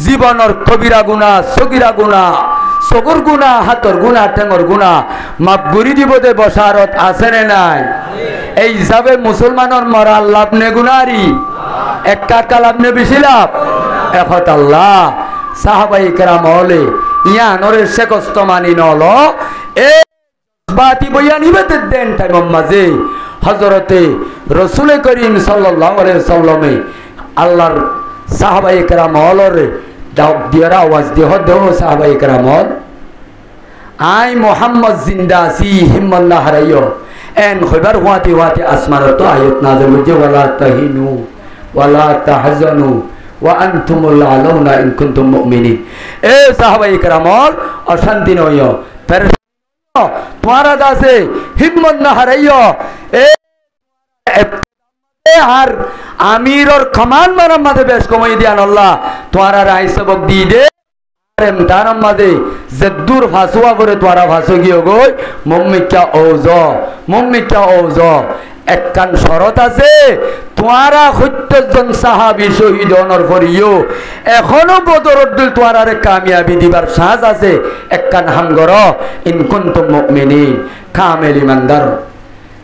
জীবনের কবিরা গুনাহ সগীরা গুনাহ চকুর গুনাহ হাতর গুনাহ ঠেঙর গুনাহ মাফ করি দিব দে বসারত আছে নে নাই এই হিসাবে মুসলমানের মরা লাভ নে গুনারি একা কালাম নে বেশি লাভ এখন আল্লাহ সাহাবায়ে কেরাম হলে ইয়ানরে সে কষ্ট মানি নল এ বাতি বইয়া নিবেতে দেন টাইম মাঝে হযরতে রাসূল করিম সাল্লাল্লাহু আলাইহি ওয়াসাল্লামে আল্লাহর সাহাবায়ে কেরাম হলরে দাও দিয়ারা আওয়াজ দেহ দেহ সাহাবায়ে কেরাম হল আই মুহাম্মদ জিন্দা আছি হিম্মত না হারাইও এন খবর হুয়াতে হুয়াতে আসমানত আয়াত নাযিল হইছে ওয়ালা তাহিনু ওয়ালা তাহজানু ওয়া আনতুমুল আলাউনা ইন কুনতুম মুমিনিন এ সাহাবায়ে কেরাম অশান্তি নইও पर तुम्हारा दासे हिम्मत न हाराइयो ए हर आमीर और कमान मारा मदे बेस कमाई दिया अल्लाह तुम्हारा राय सबक दी दे तारम मदे जद्दूर फासुआ करे तुम्हारा फासो गियो गई मम्मी क्या ओजो একখান শরত আছে তোমারা 70 জন সাহাবী শহীদ হওয়ার পরেও এখনো বদরের দিল তোমারে কামিয়াবি দিবার সাজ আছে একখান হামগর ইন কুনতুম মুমিনিন কামেল ইমানদার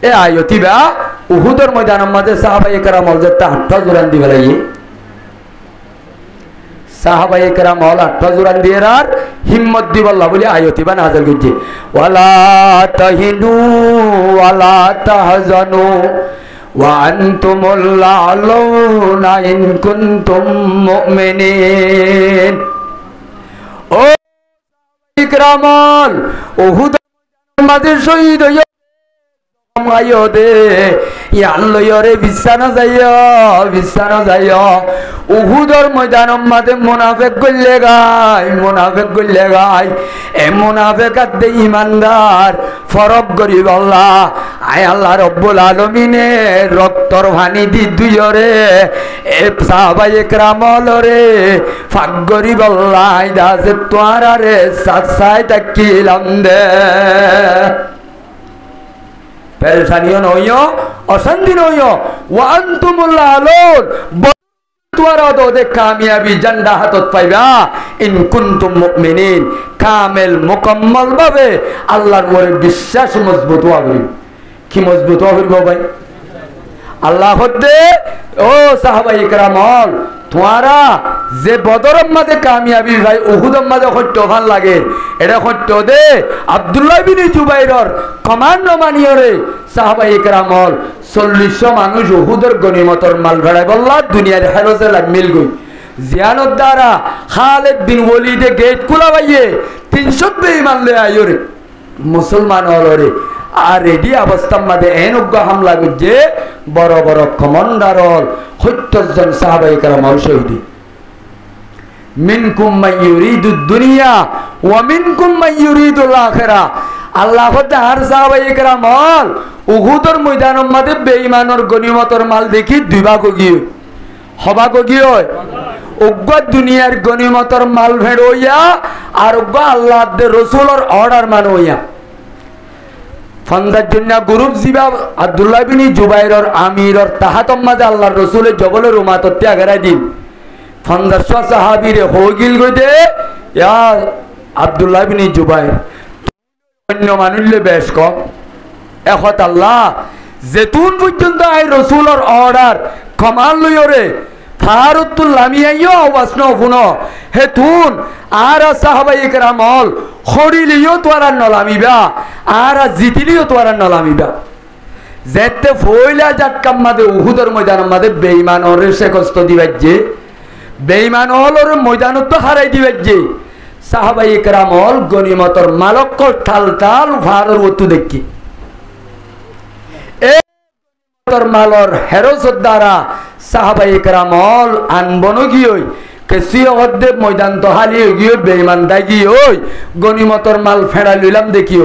এ আয়াতি বা উহুদের ময়দানের মধ্যে সাহাবায়ে কেরাম হযরত 8 জোরান দিবেলাই সাহাবায়ে কেরাম হল 8 জোরান দিয়েরার হিম্মত দিবাল্লাহ বলি আয়াতি বা নাযিল করছে ওয়ালা তাহিনু ওয়ালা তাহজানু ওয়া আনতুমুল আলাউনা ইন কুনতুম মুমিনিন ও ইকরাম উহুদ মাঝে শহীদ হইয়া আয়ো দে ইয়ান লয়রে বিছানা যাইও উহুদর ময়দানের মাঝে মুনাফিক গল্লে গায় এ মুনাফিকাত দে ইমানদার ফরক গরিব আল্লাহ আয় আল্লাহ রব্বুল আলামিনে রক্তর পানি দি দুইরে এ সাহাবায়ে কেরাম লরে ফাক গরিব আল্লাহ দাসে তোয়ারে সাসাই তাকিলাম দে परेशानियों नहियो अशांति नहियो वा अंतुमुल आलून तुम्हारा दो दे कामयाबी झंडा हाथत पाइबा इन कुंतुम मुमिनिन कामिल मुकम्मल भावे अल्लाहर मोरे विश्वास मजबूत हुआ करी कि मजबूत हुआ करी भाई अल्लाह होते ओ साहबाए केराम तुम्हारा जे बदरम मादे कामयाबी भाई उहुदम मादे हट्टो भान लागे एटा हट्टो दे আব্দুল্লাহ বিন জুবাইরর কমান্ড মানিয়রে সাহাবায়ে কেরাম 40 মানুষ উহুদের গনিমতের মাল ভেড়াই বললা দুনিয়ার হেরজে লাগ মিল গই জিয়ানত দ্বারা খালিদ বিন ওয়ালিদে গেট খোলা বাইয়ে 300 বেঈমান লে আইরে মুসলমান হলরে আর রেডি অবস্থার মধ্যে এনগ্য হামলা করছে বড় বড় কমান্ডার 70 জন সাহাবায়ে কেরাম শহীদ মিনকুম মান ইউরিদুদ দুনিয়া ওয়া মিনকুম মান ইউরিদুল আখিরা আল্লাহ তাআলা সাহাবায়ে কেরাম উহুদের ময়দানের মধ্যে বেঈমানের গনিমতের মাল দেখি দুই ভাগ গিয়ে হবা গিয়ে উগ্র দুনিয়ার গনিমতের মাল ভেড় হইয়া আর উগ্র আল্লাহর রাসূলের অর্ডার মান হইয়া ফন্দার জন্য গ্রুপ জিবা আব্দুল্লাহ বিন জুবাইরর আমিরর তাহাতম মাঝে আল্লাহর রাসূলের জবলের উমাতত ত্যাগরাই দিন ফন্দার সাহাবীরে হইগিল গদে ইয়া আব্দুল্লাহ বিন জুবাইর অন্য মানুষলে বেশ কম এখন আল্লাহ যেতুন পর্যন্ত আই রাসূলের অর্ডার কমাল লইরে ফারুতুল লামিয়াইও আওয়াজ ন শুনো হেতুন আর সাহাবায়ে কেরাম খড়িলিও তোরা নলামিবা আর জিতিলিও তোরা নলামিবা যেতে ফইলা জাটকাম মাদে উহুদের ময়দানের মাদে বেঈমান ওরে সে কষ্ট দিবাজ্জে বেঈমান হলর ময়দানত তো হারাই দিবাজ্জে সাহাবায়ে কেরাম গনিমতর মালক ঠাল ঠাল ফারর ওতু দেখি তোর মালর হেরসত দ্বারা সাহাবাই কেরামল আনবনো গিয়ে কেসিও অর্ধে ময়দান তো হালিয়ে গিয়ে বেঈমান দাই গিয়ে গনিমতর মাল ফেড়া লইলাম দেখি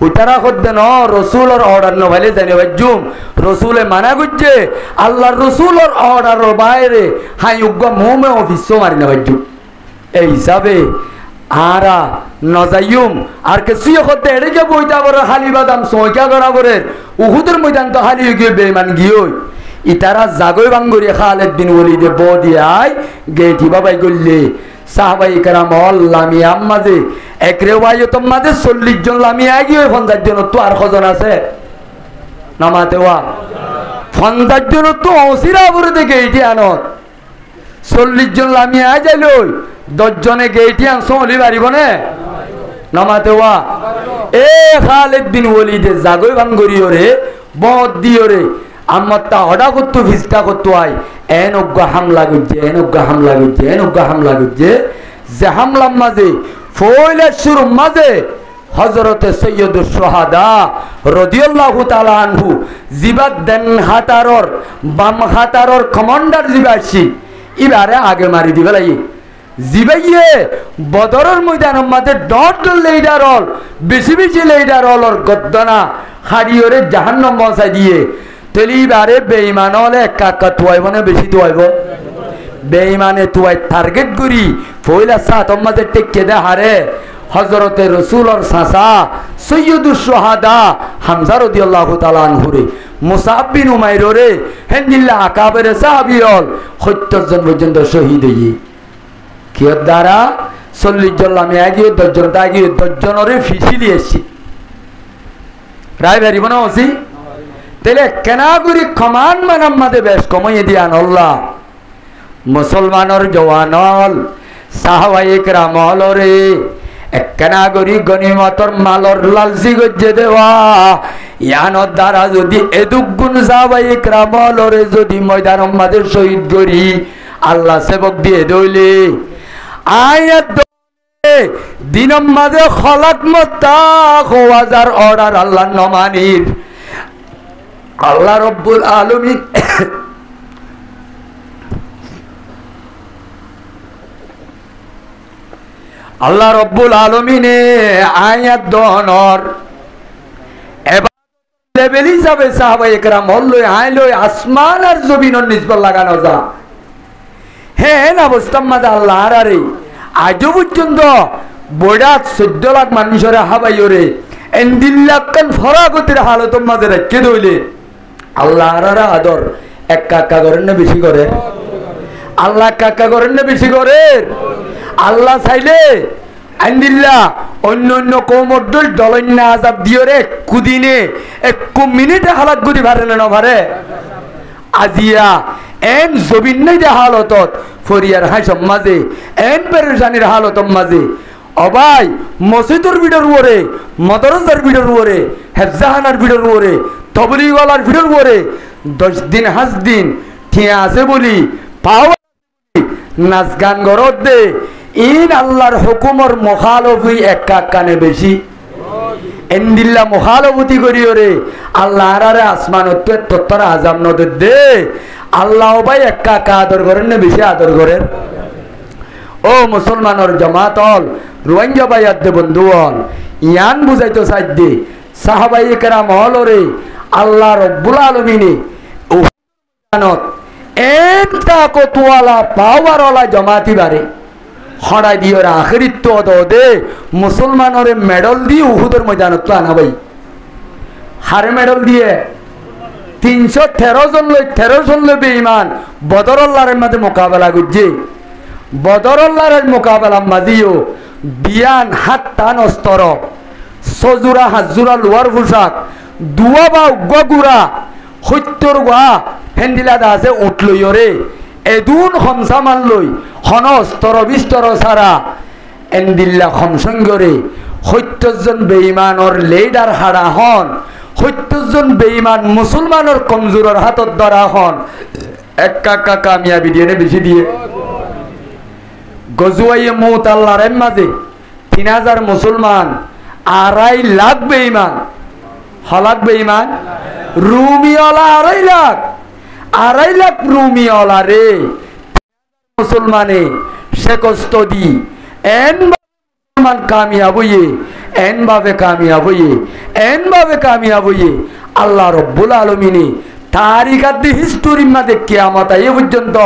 উতারা করতে ন রসুলের অর্ডার নভাইলে জানি বাজুম রসুলে মানা করছে আল্লাহর রসুলের অর্ডারের বাইরে হাই উগ্র মোমে অফিস মারি না বাজুম এই হিসাবে আরা নজাইম আর কেসিও করতে এড়ে বইটা বড় হালি বাদাম সৈকা বরাবরের উহুদের ময়দান তো হালিয়ে গিয়ে বেঈমান গিয়ে ইতারা জাগই বাঙ্গুরি খালেদ বিন ওয়ালিদে বদিয়ায় গেটি বাবাই গল্লে সাহাবাই কেরামল লামিয়াম মাঝে এক রেওয়ায়তম মাঝে 40 জন লামিয়া গিয়ে 50 জন তো আর কজন আছে নামাতে ওয়া 50 জন তো অসিরা বরে দেখে এটি আনত 40 জন লামিয়া যাইল 10 জনে গেটি আন সলি পারিব না নামাতে ওয়া এ খালেদ বিন ওয়ালিদে জাগই বাঙ্গুরি ওরে বদ দিওরে আম্মাত্তা হডা করতো ভিস্তা করতো আয় এন অজ্ঞা হামলা করছে এন অজ্ঞা হামলা করছে এন অজ্ঞা হামলা করছে যে হামলার মাঝে ফয়লের শুরু মাঝে হযরতে সৈয়দুস শুহাদা রাদিয়াল্লাহু তাআলা আনহু জিবাদ দেন হাতারর বাম হাতারর কমান্ডার জিবাসি ইবারে আগে মারি দিবে লাগি জিবাইয়ে বদরের ময়দানের মাঝে ডট লিডার হল বেশি বেশি লিডার হলর গদ্দনা হাড়িওরে জাহান্নাম বসাই দিয়ে তেলিবারে বেঈমান হলে একা তুয়াইব না বেশি তুয়াইব বেঈমানে তুয়াই টার্গেট করি ফয়লা সাতম মাঝে টেকে দে হারে হযরতে রাসূলর সাসা সৈয়দুস শুহাদা হামজা রাদিয়াল্লাহু তাআলা আনহুরে মুসআব বিন উমাইর রে হেনদিল্লা আকাবের সাহাবী হল 70 জন পর্যন্ত শহীদ হই কি দ্বারা 40 জন আমি আগিয়ে 10 জন আগিয়ে 10 জনরে ফিসিলি এসি রায় বেরিব না ওসি তেলে কেনাগুড়ি কমান মানাম মাদে বেশ কমাইয়ে দিয়ান আল্লাহ মুসলমানের জওয়ানল সাহাবায়ে কেরামল রে কেনাগুড়ি গনিমতর মালর লালসি গজ্জে দেওয়া ইয়ানোর দ্বারা যদি এদুক গুণ সাহাবায়ে কেরামল রে যদি ময়দান মাদে শহীদ করি আল্লাহ সেবক দিয়ে দইলে আয়াত দিনম মাদে খলাক মতা খোয়াজার অর্ডার আল্লাহ নমানির আল্লাহ রব্বুল আলামিন আল্লাহ রব্বুল আলামিনে আয়াত দনর এবার লেভেল হিসাবে সাহাবায়ে কেরাম হলই আইলই আসমান আর জমিনের নিসবত লাগানো যা হেন অবস্থার মাঝে আল্লাহ আরে আজও পর্যন্ত বড়া 14 লাখ মানুষের হাবাইরে এন্দিল্লাকান ফরাগতির হালতের মাঝে রেখে দইলে আল্লাহ আরা আদর এক কাকা করেন না বেশি করে আল্লাহ কাকা করেন না বেশি করে আল্লাহ চাইলে আইন্দিল্লা অন্য অন্য কৌমদ্দুল দলন্য আজাব দিয়ে রে কুদিনে 1 মিনিটে হালাত গুদি ভারে না ভারে আজিয়া এন জবিন নাই যে হালতত ফরিয়ার হাই মাঝে এন পেরেশানির হালতর মাঝে অবাই মসজিদের ভিড়ের উপরে মদরসার ভিড়ের উপরে হেফজাহানার ভিড়ের উপরে তবলিগওয়ালার ভিড়ের উপরে 10 দিন 5 দিন ঠিয়া আছে বলি পাও নাচ গান গরত দে ইন আল্লাহর হুকুমর মুখালফি একা কানে বেশি এন্দিল্লা মুখালফতি করিও রে আল্লাহ আরে আসমানত তত্তর আজাম নদে দে আল্লাহ ভাই একা কা আদর করেন না বেশি আদর করেন ও মুসলমানের জামাতল রোহিঙ্গা ভাই আদে বন্ধু হল ইয়ান বুঝাইতো সাইদে সাহাবায়ে কেরাম হল রে আল্লাহ রব্বুল আলামিনে জানত এনটা কতওয়ালা পাওয়ারওয়ালা জামাতি বারে হড়াই দিয়ে ওরা আখিরিত দে মুসলমানের মেডল দিয়ে উহুদের ময়দানত আনা ভাই হারে মেডল দিয়ে 313 জন লই 13 জন লই বেঈমান বদরুল্লাহর মধ্যে মোকাবেলা করছে বদরুল্লাহর মোকাবেলা মাঝিও বিয়ান হাত টান অস্ত্র সজুরা হাজুরা লোয়ার পোশাক দুয়া বা গগুরা 70 গা হেন্দিলা আছে উঠলই রে এদুন খমসা মান লই হন অস্ত্র বিস্তর সারা এন্দিল্লা খমসঙ্গরে 70 জন বেঈমানর লিডার হাড়া হন 70 জন বেঈমান মুসলমানের কমজোরের হাতত ধরা হন এক কাকা কামিয়াবি দিয়ে বেশি দিয়ে গজওয়ায়ে মউত আল্লাহর মাঝে 3000 মুসলমান 2.5 লাখ বেঈমান হলাক বেঈমান রুমিওয়ালা 2.5 লাখ রুমিওয়ালা রে মুসলমানে সে কষ্ট দি এন মুসলমান কামিয়াব হইয়ে এন ভাবে কামিয়াব হইয়ে আল্লাহ রব্বুল আলামিনে তারিখ আদি হিস্টোরির মাঝে কিয়ামত আইয়ে পর্যন্ত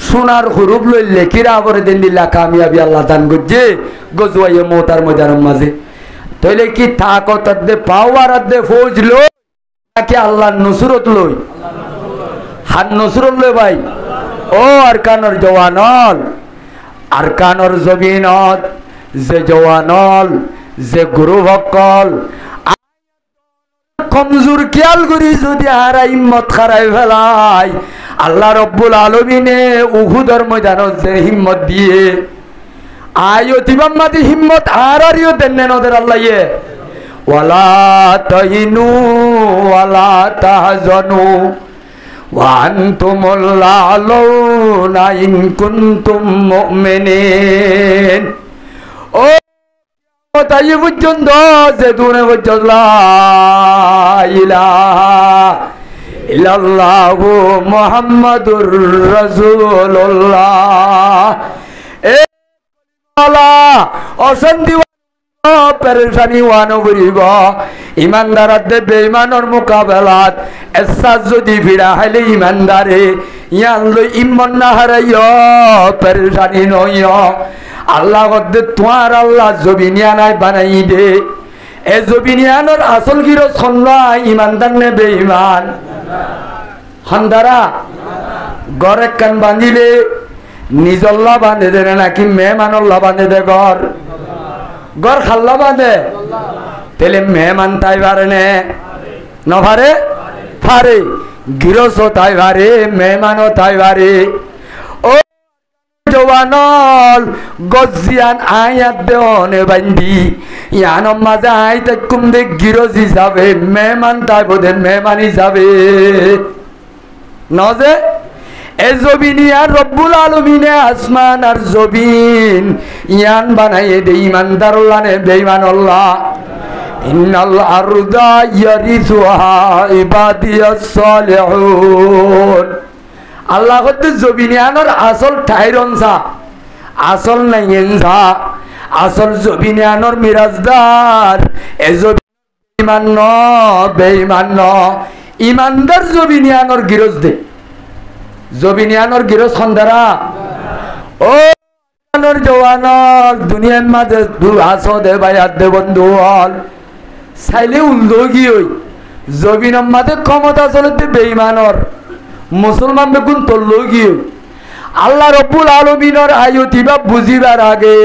সোনার হরুপ লই লেখিরা আবরে দেন দিলা কামিয়াবি আল্লাহ দান করছে গজওয়াইয়ে মওতার ময়দানের মাঝে তাইলে কি তাকত দে পাওয়ার দে ফৌজ লই নাকি আল্লাহর নুসরত লই হান নুসরত লই ভাই ও আরকানর জওয়ানল আরকানর জবিনত যে জওয়ানল যে গুরু ভক্কল কমজোর খেয়াল করি যদি আর হিম্মত খারাই ফেলাই আল্লাহ রব্বুল আলামিনে উহুদের ময়দানত যে হিম্মত দিয়ে আয়তিবাম্মাদি হিম্মত আরিও দেন ওদের আল্লাহ ইয়ে ওয়ালা তাহিনু ওয়ালা তাহজানু ওয়া আনতুমুল আ'লাউনা ইন কুনতুম মুমিনিন ও তাই পর্যন্ত যে দূরে পর্যন্ত লা ইলাহা ইল্লাল্লাহু মুহাম্মাদুর রাসূলুল্লাহ এ আল্লাহ অশান্তি পেরেশানি ওয়ানো বলিব ইমানদারদের বেঈমানের মোকাবেলাত এসাজ যদি ফিরা হইলে ইমানদারে ইয়ান ইমান না হারাইও পেরেশানি নয় আল্লাহ গদ্দে তোমার আল্লাহ জবিনিয়ানায় বানাই দে এ জবিনিয়ানোর আসল গিরো সন্না ইমানদার নে বেঈমান হন্দারা গড়ে কান বাঁধিলে নিজল্লা বাঁধে দে নাকি মেহমানল্লা বাঁধে দে গড় খাল্লা বাঁধে তাহলে মেহমান তাই পারে নে নভারে পারে গিরস তাই পারে মেহমানও তাই পারে ও জওয়ানল গজিয়ান আয়াত দেওনে বান্ধি ইয়ানোর মাঝে আইতে কুমদে গিরজ হিসাবে মেহমান তাই বোধে মেহমান হিসাবে নজে এ জবিনিয়া রব্বুল আলামিনে আসমান আর জবিন ইয়ান বানাইয়ে দে ইমানদার আল্লাহ নে বেঈমান আল্লাহ ইন্নাল আরদা ইয়ারিসুহা ইবাদিয়াস সালিহুন আল্লাহ হতে জবিনিয়ানোর আসল ঠাইরনসা আসল নাইয়েনসা আসল জবিনিয়ানোর মিরাজদার এ জবিমান ন বেঈমান ন ইমানদার জবিনিয়ানোর গিরজ দে জবিনিয়ানোর গিরজ খন্দারা ও জওয়ানর দুনিয়ার মাঝে আসো দে ভাইয়ার দে বন্ধু হল চাইলে উল্লগি হই জবিনের মাঝে ক্ষমতা চলতে বেঈমানর মুসলমান বেগুন তো লগি আল্লাহ রব্বুল আলামিনের আয়তিবা বুঝিবার আগে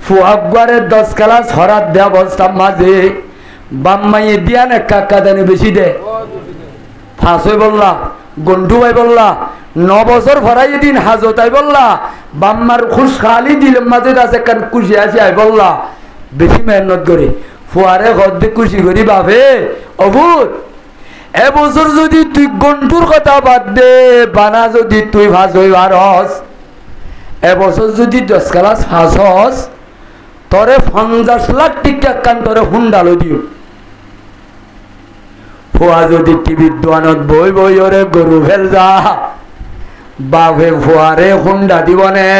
ফুয়াগরে 10 ক্লাস হরাত দে অবস্থা মাঝে বাম্মাইয়ে দিয়া না কাকা দানি বেশি দে ফাঁসই বললা গন্ডু ভাই বললা 9 বছর ভরাই দিন হাজতাই বললা বাম্মার খুশ খালি দিলের মাঝে আছে কান খুশি আছে আই বললা বেশি মেহনত করে ফুয়ারে গদ্দে খুশি করি বাবে অভূত এবছর যদি তুই গন্ডুর কথা বাদ দে বানা যদি তুই ভাজ হই পারস এবছর যদি 10 ক্লাস ফাঁস হস তরে 50 লাখ টিকা কান তরে হুন্ডালো দিও ফুয়া যদি টিভির দোয়ানত বই বই ওরে গরু ফেল যা বাপে ফুয়ারে হুন্ডা দিব নে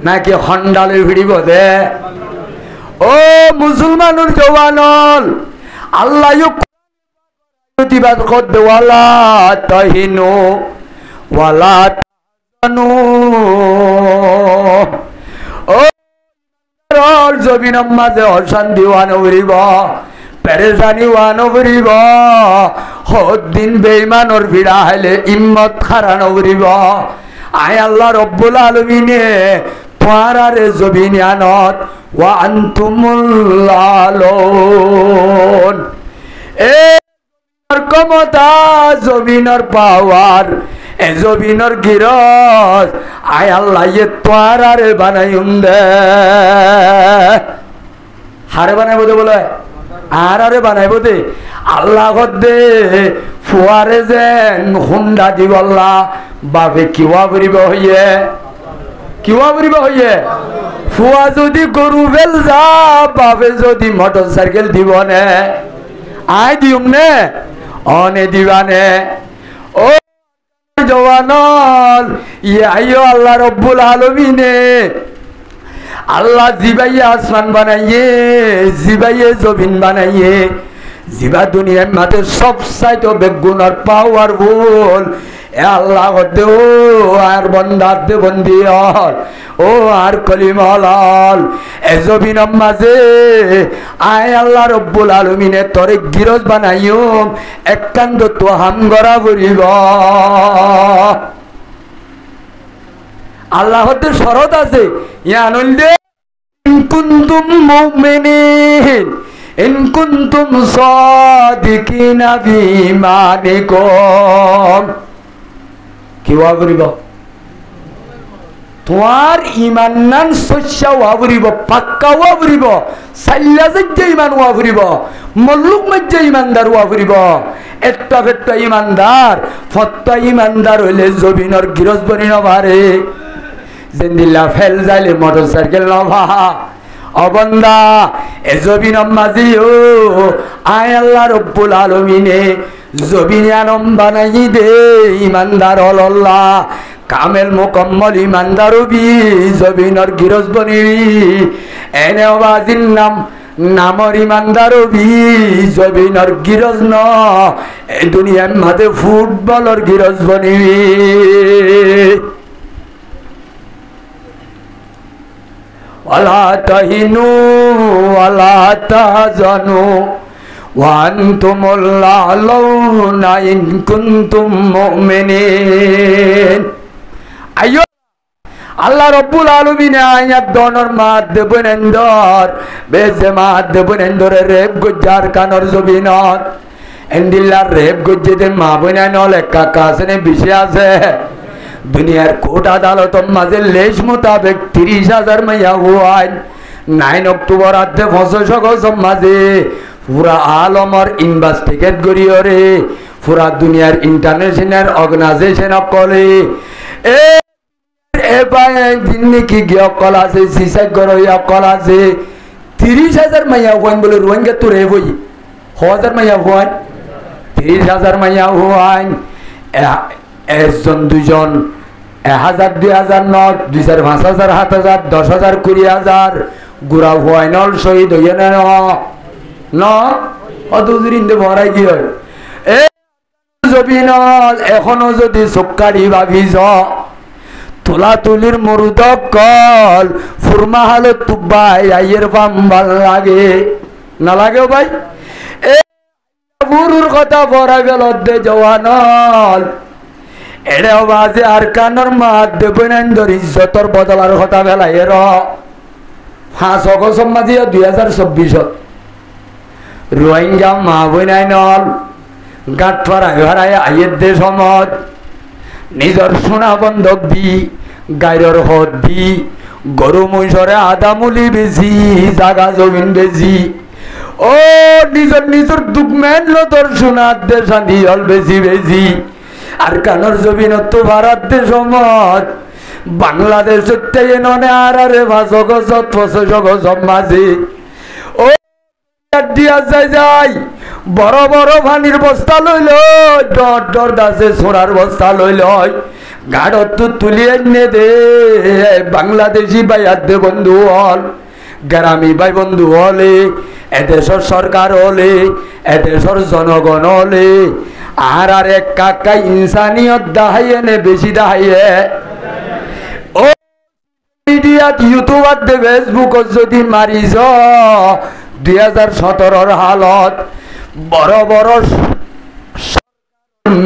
নাকি হন্ডালে ভিড়িব দে ও মুসলমানুর জওয়ানল আল্লাহ প্রতিবাদ করতে ওয়ালা তাহিনু ওয়ালা তাহজানু ও জমিনের মাঝে অশান্তি ওয়ান করিব পেরেশানি ওয়ান করিব দিন বেঈমানর ভিড়া হইলে ইম্মত খারানো করিব আয় আল্লাহ রব্বুল আলামিনে তোমারে জবিনিয়ানত ওয়া আনতুমুল আ'লাউন এ ক্ষমতা জমিনের পাওয়ার এ জমিনের গিরজ আয় আল্লাহ ইয়ে তোয়ারে বানাইম দে হারে বানাইব দে বলে আর আরে বানাইব দে আল্লাহ দে ফুয়ারে যেন হুন্ডা দিব আল্লাহ বাপে কিওয়া করিব হইয়ে ফুয়া যদি গরু ফেল যা বাপে যদি মোটর সাইকেল দিব নে আই দিম নে অনে দিবানে ও জওয়ানল ইয়া আল্লাহ রব্বুল আলামিনে আল্লাহ জিবাইয়ে আসমান বানাইয়ে জিবাইয়ে জমিন বানাইয়ে জিবা দুনিয়ার মাঝে সব চাইতে বেগুনার পাওয়ারফুল এ আল্লাহ দে ও আর বন্দার দে বন্দি হল ও আর কলিমল হল এ জমিনের মাঝে আয় আল্লাহ রব্বুল আলামিনে তরে গিরজ বানাইও একান্ত তো হাম গড়া বলিব আল্লাহ হতে শরৎ আছে ইয়ানুল্লে ইন কুনতুম মুমিনিন ইন কুনতুম সাদিকিনা বিমানিকুম কি ওয়াবরিব তোমার ইমান নান সচ্চা ওয়াবরিব পাক্কা ওয়াবরিব সাল্লা যে ইমান ওয়াবরিব মল্লুক মজ্জে ইমানদার ওয়াবরিব একটা ফেট্টা ইমানদার ফত্তা ইমানদার হইলে জমিনের গিরজ বনি নভারে জিন্দিল্লা ফেল যাইলে মোটরসাইকেল নভা অবন্দা এ জমিনের মাঝি ও আয় আল্লাহ রব্বুল আলামিনে জমিনে আনম বানাই দে ইমানদার আল্লাহ কামেল মুকম্মল ইমানদার বি জমিনের গিরজ বনি এনে বাজির নামর ইমানদার বি জমিনের গিরজ ন এই দুনিয়ার মাঝে ফুটবলের গিরজ বনি ওয়ালা তাহিনু ওয়ালা তাহজানু ওয়া আনতুমুল আ'লাউনা ইন কুনতুম মুমিনিন আইয়ো আল্লাহ রব্বুল আলামিন আয়াত দনর মাধ্যে বনেন্দর বেজে মাধ্যে বনেন্দরে রেব গুজার কানর জবিনত এন্দিল্লার রেব গুজেদের মা বনানল একা কাসনে বিষয় আছে দুনিয়ার কোর্ট আদালত মাঝে লেশ মোতাবেক 30,000 মাইয়া হুয়াইন 9 অক্টোবর আধে 500 গজ মাঝে পুরা আলমর ইনভেস্টিগেট করিয়রে পুরা দুনিয়ার ইন্টারন্যাশনাল অর্গানাইজেশন কলে এ পায় জিন্নি কি গিয়া কল আছে সিসাই গরইয়া কল আছে 30,000 মাইয়া হুয়াইন বলে রোহিঙ্গা তো রে হই 1000 মাইয়া হুয়াইন 30,000 মাইয়া হুয়াইন একজন দুজন 1000 2000 নট 2000 5000 7000 10000 20000 গুড়া হুয়াইনল শহীদ হইয়া ন অদুজরিন দে ভরাই কি হয় এ জবিনল এখনো যদি চক্কারি ভাবিছ তোলা তুলির মরুদক কল ফুরমা হালে তুবাই আইয়ের বাম ভাল লাগে না লাগে ভাই এ গুরুর কথা ভরা গেল দে জওয়ানল এড়েও বাজে আর কানর মাধ্যে বনেন্দর ইজ্জতর বদলার কথা বেলা এর 5 অগস্ট মাঝিয়া 2024 রোহিঙ্গা মা বনাই নল গাঁট ভাড়ায় আইয়ের দে সমত নিজর সোনা বন্ধক দি গাইরর হদ দি গরু মহিষরে আদামুলি বেশি জাগা জমিন বেশি ও নিজর দুঃখ মেনলো তোর সোনার দে শান্তি হল বেশি বেশি আর কানর জমিনত ভারত দেশ বাংলাদেশ ননে আর 500 গজ 500 গজ মাঝে ও দিয়া যাই বড় বড় পানির বস্তা লইল ডর দাসে সোনার বস্তা লইল গাড়ত তুলিয়ে নে দে বাংলাদেশি ভাই আদে বন্ধু হল গ্রামী ভাই বন্ধু হলে এদেশের সরকার হলে এদেশের জনগণ হলে আর এক কাকা ইনসানিয়ত দাহাইয়ে নে বেশি দাহাইয়ে ও মিডিয়াত ইউটিউবার দে ফেসবুকত যদি মারিছ 2017 হালত বড় বড়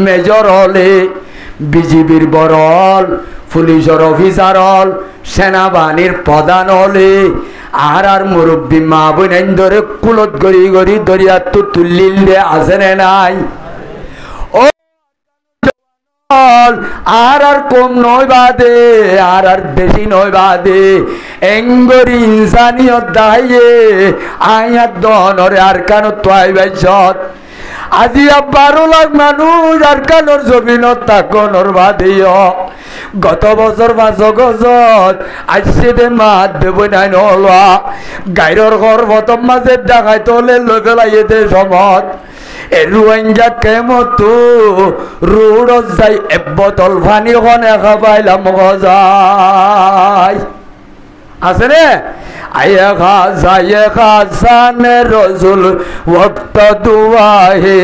মেজর হলে বিজিবির বড় হল পুলিশের অফিসার হল সেনাবাহিনীর প্রধান হলে আর মুরব্বী মা বোন ধরে কুলত গড়ি গড়ি দরিয়া তো তুলিল দে আছে নাই ও আর কম নয় বাদে আর বেশি নয় বাদে এঙ্গরি ইনসানিয়ত দাইয়ে আয়াত দনরে আর কান তোয়াই বাইছত আজি 12 লাখ মানুষ আর কানর জমিনত তাকনর বাদিও গত বছর 5 গজত আসছে দে মাত দেব নাই নলয়া গাইরর ঘর প্রথম মাঝে ডাকাই তোলে লই ফেলাইয়ে দে সমত এ রোহিঙ্গা কেমতো রোডত যাই এক বোতল পানি খনে খাবাইলাম গজাই আছে রে আয়ে খাজানে রসুল ওয়াক্ত দুআ হে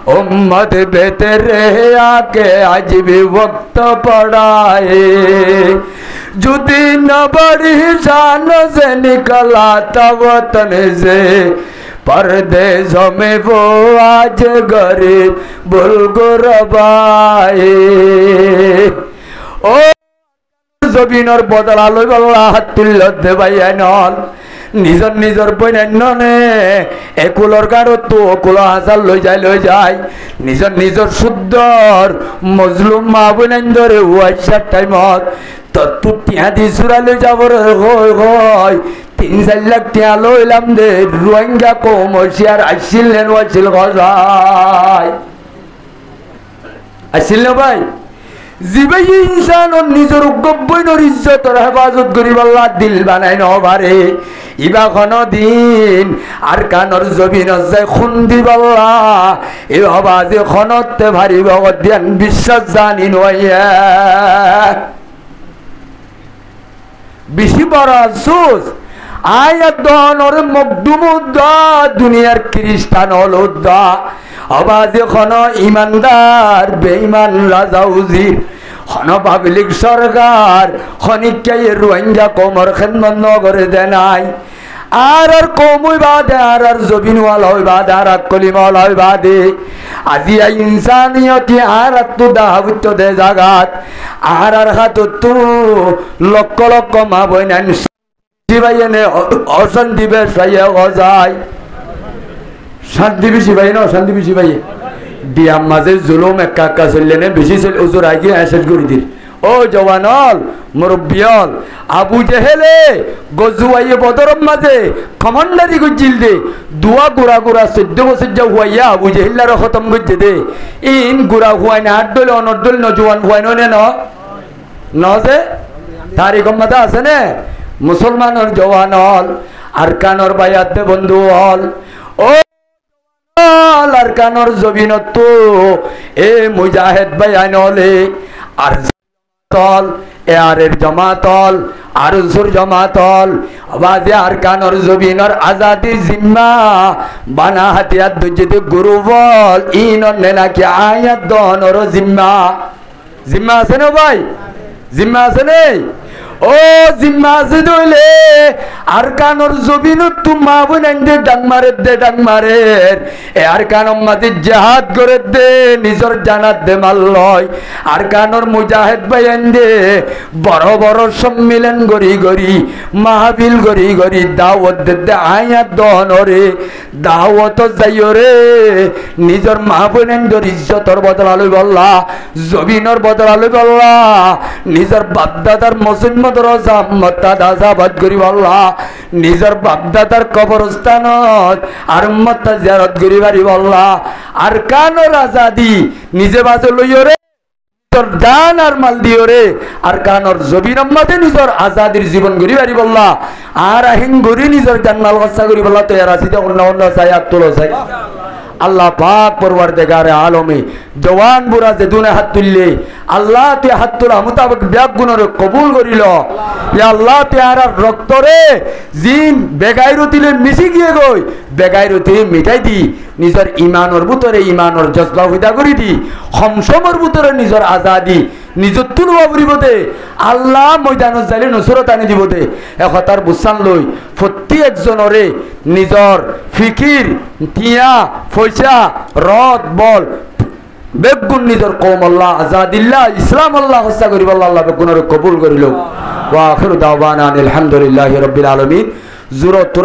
उम्मत बेहतरे आके आज भी वक्त पड़ा है जुदी न बड़ी शान से निकला था वतन से परदेशों में वो आज गरीब बुलगुरबाए ओ जमीनर बदला लो बल्ला हत्तिल दे भाई नल निजर निजर बने एकुलर गारो तो अकुल हासार लै जाए निजर निजर शुद्धर मजलुम मा बनेंदरे वाइसार टाइमत तत्तु टिया दी सुरा लै जाबर होय 3-4 लाख टिया लइलाम दे रोहिंग्या कौम हसियार आइसिलेन वाइसिल गजाय आइसिल ना भाई जीवे इंसान और निजर गब्बैनर इज्जतर हेफाजत करिबाल्ला दिल बानाय न पारे इबा कोनो दिन आर कानर जमीन जाय खून दिबाल्ला ए आवाजे खनते भारी भगद्यान বিশ্বাস জানি নয়া বেশি বড় আফসোস আয়াত দনর মকদুমুদ্দা দুনিয়ার খ্রিস্টান হলুদ্দা আওয়াজে খন ইমানদার বেঈমান রাজা উজির খন পাবলিক সরকার খনিকাই রোহিঙ্গা কমর খেদমত নগরে দেনাই আর কমই বাদে আর জবিনওয়ালা হই বাদে আর কলিমাওয়ালা হই বাদে আজি ইনসানিয়তি আর তো দাহাবিত দে জাগাত আর হাতত লক্ষ লক্ষ মা বইনান শিবাইনে অশান্তি বেশ হইয়া গজায় শান্তি বেশি ভাই না শান্তি বেশি ভাই দিয়াম মাঝে জুলুম একা চললে না বেশি চল উজুর আগে এসেজ করে দিল ও জওয়ানল মুরব্বিয়ল আবু জেহেলে গজুয়াইয়ে বদরম মাঝে কমান্ডারি গুজিল দে দুয়া গুড়া গুড়া 14 বছর যা হুয়াইয়া আবু জেহিল্লার খতম গজে দে ইন গুড়া হুয়াই না আটদল অনদল নজওয়ান হুয়াই নে ন যে তারিখ মাথা আছে না মুসলমানের জওয়ানল আরকানর বায়াত বন্ধু হল ও আরকানর জবিনত এ মুজাহিদ বায়ানলে আর তল এ আরের জমাতল আর সুর জমাতল আওয়াজে আরকানর জবিনর আজাদি জিম্মা বানা হাতিয়াত দুজিত গুরু বল ইনর নেনাকি আয়াত দনর জিম্মা জিম্মা আছে না ভাই জিম্মা আছে নেই ও জিম্মা আছে দইলে আরকানর জবিনত তুমা বনেন্দে ডাং মারে এ আরকানর মাঝে জিহাদ করে দে নিজর জানাত দে মাল্লয় আরকানর মুজাহিদ বাইন্দে বড় বড় সম্মিলন গরি মাহফিল গরি দাওয়াত দে আয়াত দনরে দাওয়াত যাইও রে নিজর মা বনেন্দর ইজ্জতর বদলা লই বল্লা জবিনর বদলা লই বল্লা নিজর বাপদাদার মসজিদ নিজের বাপদাদার কবরস্থানত আর উম্মতটা জিয়ারত করি পারি বল্লা আর কানর আজাদি নিজে বাজে লইও রে তোর জান আর মাল দিও রে আর কানর জবিন মধ্যে নিজের আজাদির জীবন করি পারি বল্লা আর আহিন গরি নিজের জান মাল খরচা করি বল্লা তো এর আসিতে অন্য অন্য চাই আর তোলো চাই আল্লাহ পাক পরওয়ারদিগারে আলমে জওয়ান বুড়া যে দুনে হাত তুললে আল্লাহ তে হাত তোলা মোতাবেক ব্যাগ গুণরে কবুল করিল ইয়া আল্লাহ তে আর রক্তরে জিন বেগাইরতিলে মিশি গিয়ে গই বেগাইরতি মিটাই দি নিজের ইমানের ভিতরে ইমানের জজবা হইদা করি দি খমসমর ভিতরে নিজের আজাদি নিজের তুলবা বুড়িবতে আল্লাহ ময়দানত যাইলে নসরত আনি দিবতে একতার বুসান লই প্রত্যেকজনরে নিজর ফিকির টিয়া পয়সা রদ বল বেগুন নিজর কওম আল্লাহ আজাদিল্লাহ ইসলাম আল্লাহ হস্তা করিব আল্লাহ বেগুনরে কবুল করিল ওয়া আখিরু দাওয়ানা আলহামদুলিল্লাহি রাব্বিল আলামিন জুরত